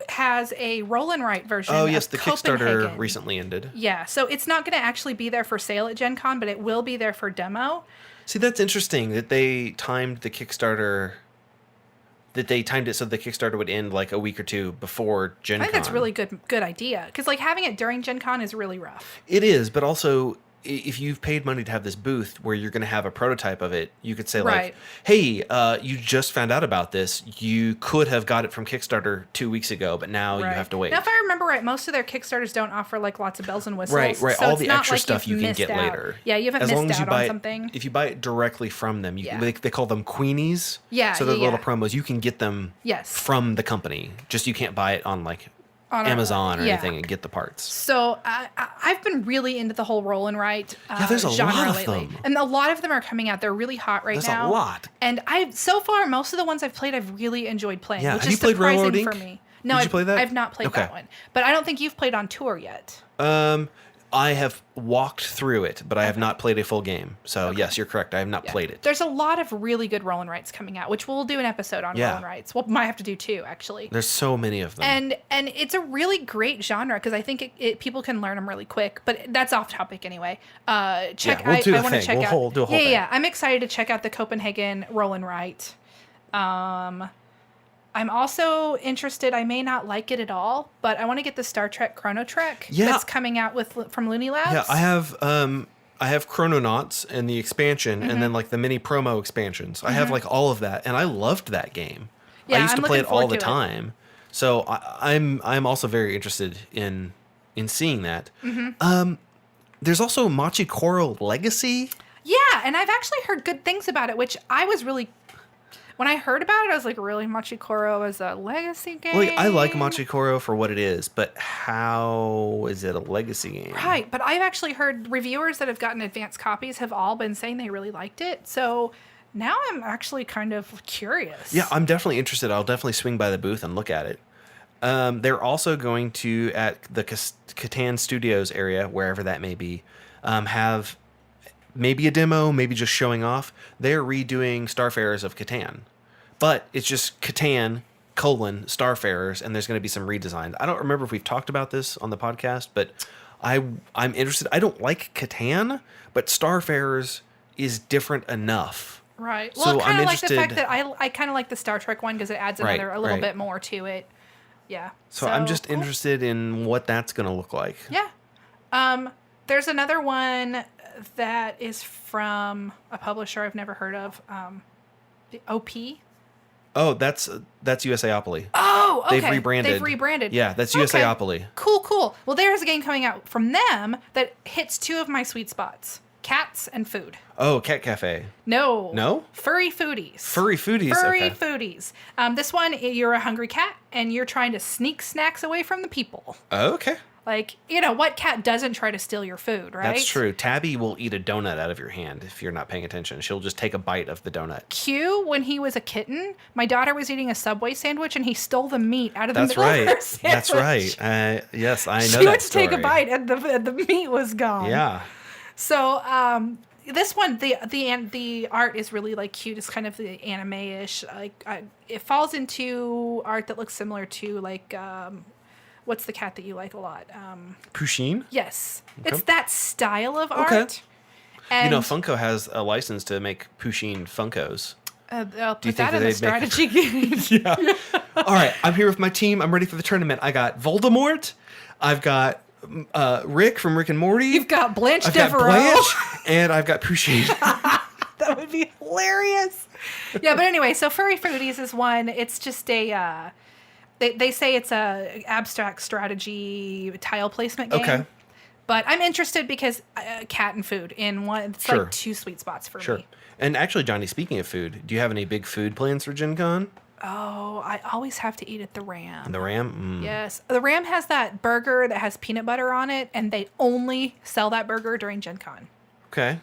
has a roll and write version. Oh yes, of the Kickstarter Copenhagen. recently ended. Yeah, so it's not going to actually be there for sale at Gen Con, but it will be there for demo. See, that's interesting that they timed the Kickstarter. That they timed it so the Kickstarter would end like a week or two before Gen Con. I think that's really good idea, because like having it during Gen Con is really rough. It is, but also if you've paid money to have this booth where you're going to have a prototype of it, you could say like, hey, you just found out about this. You could have got it from Kickstarter 2 weeks ago, but now you have to wait. Now, if I remember right, most of their Kickstarters don't offer like lots of bells and whistles. Right. So All it's the not extra like stuff you can get out. later. Yeah, you haven't missed out on something. If you buy it directly from them, they call them Queenies. Yeah, so they're little promos. You can get them from the company. Just you can't buy it on like Amazon or anything and get the parts. So I've been really into the whole roll and write there's a genre lot of lately. them. And a lot of them are coming out. They're really hot right now. There's a lot. And so far, most of the ones I've played, I've really enjoyed playing, which Have is you played surprising Railroad for Inc? me. No, Did you play that? I've not played that one. But I don't think you've played on tour yet. I have walked through it, but I have not played a full game. So yes, you're correct. I have not played it. There's a lot of really good roll and writes coming out, which we'll do an episode on roll and writes. We'll might have to do two, actually. There's so many of them. And it's a really great genre because I think people can learn them really quick. But that's off topic anyway. We'll do a thing. We'll do a whole thing. Yeah. I'm excited to check out the Copenhagen roll and write. I'm also interested. I may not like it at all, but I want to get the Star Trek Chrono Trek that's coming out from Looney Labs. Yeah, I have Chrononauts and the expansion, and then like the mini promo expansions. I have like all of that, and I loved that game. Yeah, I used to play it all the to time. So I'm also very interested in seeing that. There's also Machikoro Legacy. Yeah, and I've actually heard good things about it, which I was really. When I heard about it, I was like, really? Machikoro is a legacy game? Like, I like Machikoro for what it is, but how is it a legacy game? Right, but I've actually heard reviewers that have gotten advanced copies have all been saying they really liked it. So now I'm actually kind of curious. Yeah, I'm definitely interested. I'll definitely swing by the booth and look at it. They're also going to, at the Catan Studios area, wherever that may be, have maybe a demo, maybe just showing off. They're redoing Starfarers of Catan. But it's just Catan, Starfarers, and there's going to be some redesigns. I don't remember if we've talked about this on the podcast, but I'm interested. I don't like Catan, but Starfarers is different enough. Right. Well, So kind I'm of like the interested. fact that I kind of like the Star Trek one because it adds a little bit more to it. Yeah. So I'm just interested in what that's going to look like. Yeah. There's another one that is from a publisher I've never heard of. The OP. Oh, that's USAopoly. Oh, okay. They've rebranded. Yeah, that's USAopoly. Cool. Well, there's a game coming out from them that hits two of my sweet spots. Cats and food. Oh, Cat Cafe. No? Furry foodies. Furry foodies. Foodies. This one, you're a hungry cat, and you're trying to sneak snacks away from the people. Oh, okay. Like, what cat doesn't try to steal your food, right? That's true. Tabby will eat a donut out of your hand if you're not paying attention. She'll just take a bite of the donut. Q, when he was a kitten, my daughter was eating a Subway sandwich, and he stole the meat out of the middle of her sandwich. That's right. Yes, I know that She went to story. take a bite, and the meat was gone. Yeah. So, this one, the art is really like cute. It's kind of the anime-ish. It falls into art that looks similar to like what's the cat that you like a lot? Pusheen? Yes, Okay. it's that style of art. And Funko has a license to make Pusheen Funkos. I'll Do you put think that in the that they'd strategy game. Yeah. All right, I'm here with my team. I'm ready for the tournament. I got Voldemort. I've got Rick from Rick and Morty. You've got Blanche I've got Devereaux. Blanche, and I've got Pusheen. That would be hilarious. Yeah, but anyway, so Furry Foodies is one. It's just a they say it's a abstract strategy tile placement game. Okay. But I'm interested because cat and food in one. It's Sure. like two sweet spots for Sure. me. And actually, Johnny, speaking of food, do you have any big food plans for Gen Con? Oh, I always have to eat at the Ram. The Ram? Yes. The Ram has that burger that has peanut butter on it, and they only sell that burger during Gen Con. Okay.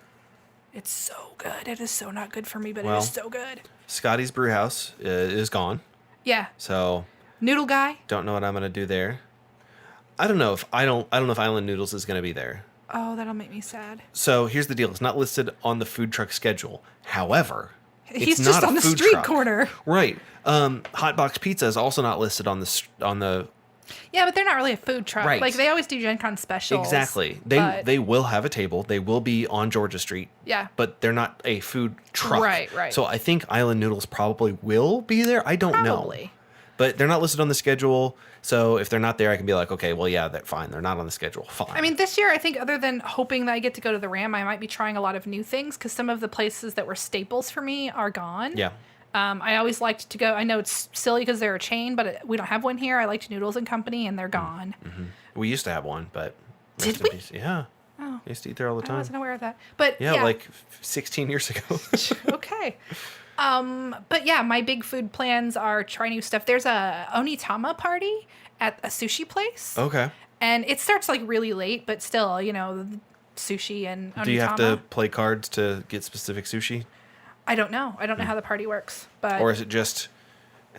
It's so good. It is so not good for me, but Well. it is so good. Scotty's Brewhouse is gone. Yeah. So Noodle guy. don't know what I'm going to do there. I don't know if Island Noodles is going to be there. Oh, that'll make me sad. So here's the deal: it's not listed on the food truck schedule. However, He's it's just not on a the food street truck. corner. Right. Hot Box Pizza is also not listed on the. Yeah, but they're not really a food truck. Right. Like, they always do Gen Con specials. Exactly. but- They will have a table. They will be on Georgia Street. Yeah. But they're not a food truck. Right. So I think Island Noodles probably will be there. I don't know. Probably. But they're not listed on the schedule. So if they're not there, I can be like, okay, well, yeah, they're fine. They're not on the schedule. Fine. I mean, this year, I think other than hoping that I get to go to the Ram, I might be trying a lot of new things because some of the places that were staples for me are gone. Yeah. I always liked to go. I know it's silly because they're a chain, but we don't have one here. I liked Noodles and Company, and they're gone. Mm-hmm. We used to have one, but... Did rest in we? peace. Yeah. Oh. I used to eat there all the I time. wasn't aware of that. But Yeah, like 16 years ago. Okay. But yeah, my big food plans are try new stuff. There's a Onitama party at a sushi place. Okay. And it starts like really late, but still, you know, sushi and Onitama. Do you have to play cards to get specific sushi? I don't know. I don't know how the party works, but Or is it just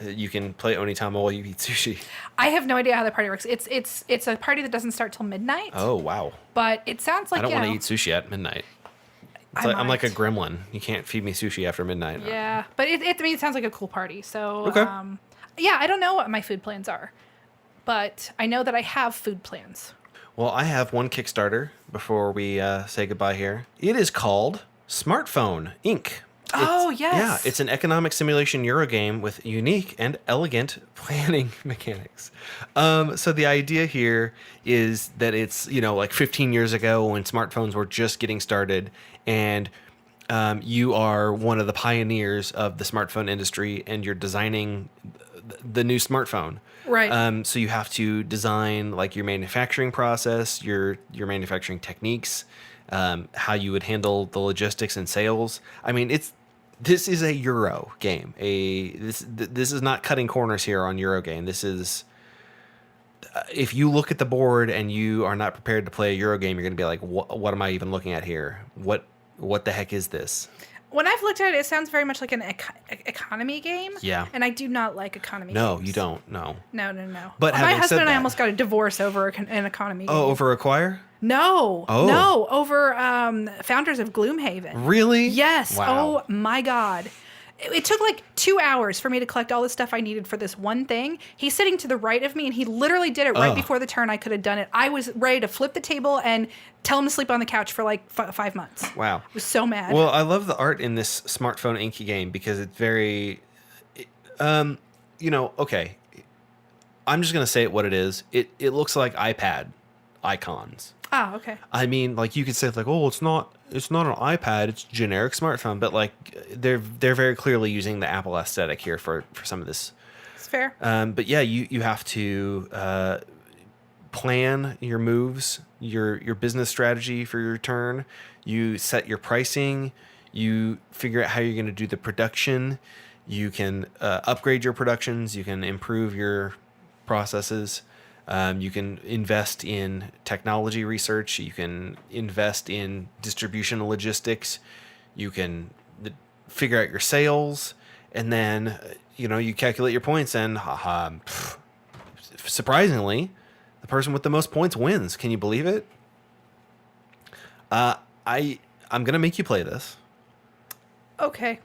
you can play Onitama while you eat sushi? I have no idea how the party works. It's a party that doesn't start till midnight. Oh, wow. But it sounds like I don't want to eat sushi at midnight. I'm like a might. gremlin. You can't feed me sushi after midnight. Yeah, but it sounds like a cool party. So Okay. yeah, I don't know what my food plans are, but I know that I have food plans. Well, I have one Kickstarter before we say goodbye here. It is called Smartphone Inc. Oh, yes. Yeah, it's an economic simulation Eurogame with unique and elegant planning mechanics. So the idea here is that it's, like 15 years ago when smartphones were just getting started, and you are one of the pioneers of the smartphone industry, and you're designing the new smartphone. Right. So you have to design like your manufacturing process, your manufacturing techniques, how you would handle the logistics and sales. I mean, this is a Euro game. This is not cutting corners here on Euro game. This is if you look at the board and you are not prepared to play a Euro game, you're going to be like, what am I even looking at here? What the heck is this? When I've looked at it, it sounds very much like an economy game. Yeah. And I do not like economy No, games. you don't. No. No. But my having husband said and I that- almost got a divorce over an economy game. Oh, over Acquire? No. Oh. No, over Founders of Gloomhaven. Really? Yes. Wow. Oh my God. It took like 2 hours for me to collect all the stuff I needed for this one thing. He's sitting to the right of me, and he literally did it right before the turn I could have done it. I was ready to flip the table and tell him to sleep on the couch for like 5 months. Wow. I was so mad. Well, I love the art in this Smartphone Inky game because it's very, okay. I'm just going to say it what it is. It looks like iPad icons. Oh, okay. I mean, like you could say like, oh, it's not an iPad, it's a generic smartphone, but like they're very clearly using the Apple aesthetic here for some of this. It's fair. But yeah, you have to plan your moves, your business strategy for your turn. You set your pricing. You figure out how you're going to do the production. You can upgrade your productions. You can improve your processes. You can invest in technology research. You can invest in distribution and logistics. You can figure out your sales, and then you calculate your points. And surprisingly, the person with the most points wins. Can you believe it? I'm gonna make you play this. Okay.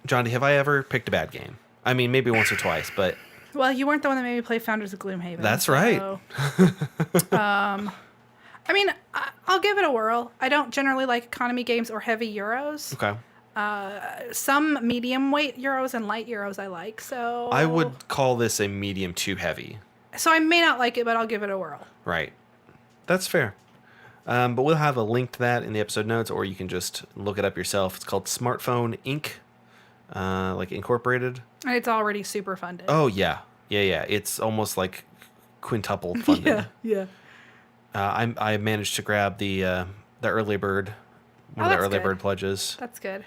Johnny, have I ever picked a bad game? I mean, maybe once or twice, but. Well, you weren't the one that made me play Founders of Gloomhaven. That's right. I mean, I'll give it a whirl. I don't generally like economy games or heavy Euros. Okay. Some medium weight Euros and light Euros I like, so... I would call this a medium to heavy. So I may not like it, but I'll give it a whirl. Right. That's fair. But we'll have a link to that in the episode notes, or you can just look it up yourself. It's called Smartphone Inc., like Incorporated. And it's already super funded. Oh, yeah. Yeah. It's almost like quintupled funded. Yeah. I managed to grab the early bird, one of the that's early good. bird pledges. That's good.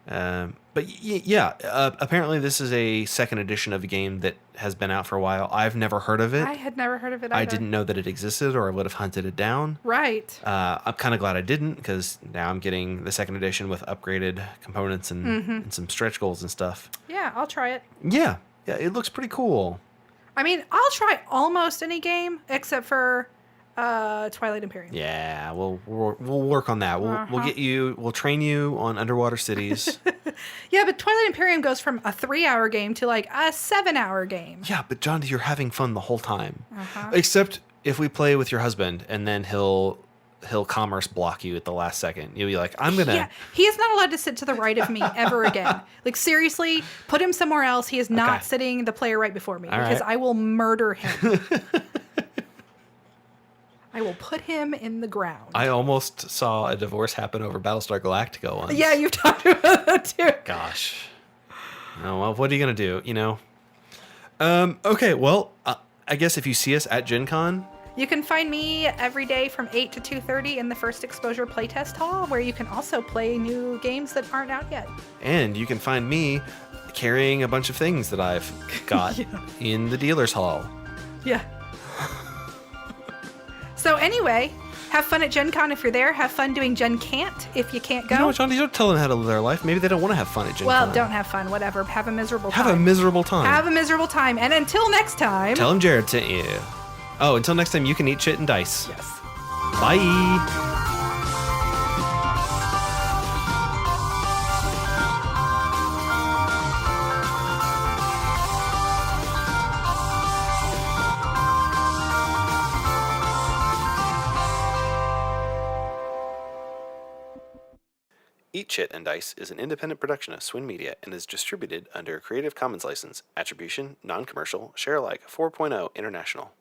Apparently this is a second edition of a game that has been out for a while. I've never heard of it. I had never heard of it either. I didn't know that it existed, or I would have hunted it down. Right. I'm kind of glad I didn't, because now I'm getting the second edition with upgraded components and some stretch goals and stuff. Yeah, I'll try it. Yeah, it looks pretty cool. I mean, I'll try almost any game except for Twilight Imperium. Yeah, we'll work on that. We'll train you on underwater cities. Yeah, but Twilight Imperium goes from a 3-hour game to like a 7-hour game. Yeah, but John, you're having fun the whole time. Except if we play with your husband and then he'll commerce block you at the last second. You'll be like, I'm gonna. Yeah, he is not allowed to sit to the right of me ever again. Like, seriously, put him somewhere else. He is not sitting the player right before me because I will murder him. I will put him in the ground. I almost saw a divorce happen over Battlestar Galactica once. Yeah, you've talked about that too. Gosh. Oh, well, what are you going to do, you know? Okay, well, I guess if you see us at Gen Con... You can find me every day from 8 to 2:30 in the First Exposure Playtest Hall, where you can also play new games that aren't out yet. And you can find me carrying a bunch of things that I've got in the dealer's hall. Yeah. So anyway, have fun at Gen Con if you're there. Have fun doing Gen Can't if you can't go. You know what, John? You don't tell them how to live their life. Maybe they don't want to have fun at Gen Con. Well, don't have fun. Whatever. Have a miserable time. Have a miserable time. Have a miserable time. And until next time... Tell them Jared sent you. Oh, until next time, you can eat shit and dice. Yes. Bye. Eat Shit and Dice is an independent production of Swin Media and is distributed under a Creative Commons license. Attribution, non-commercial, share alike 4.0 international.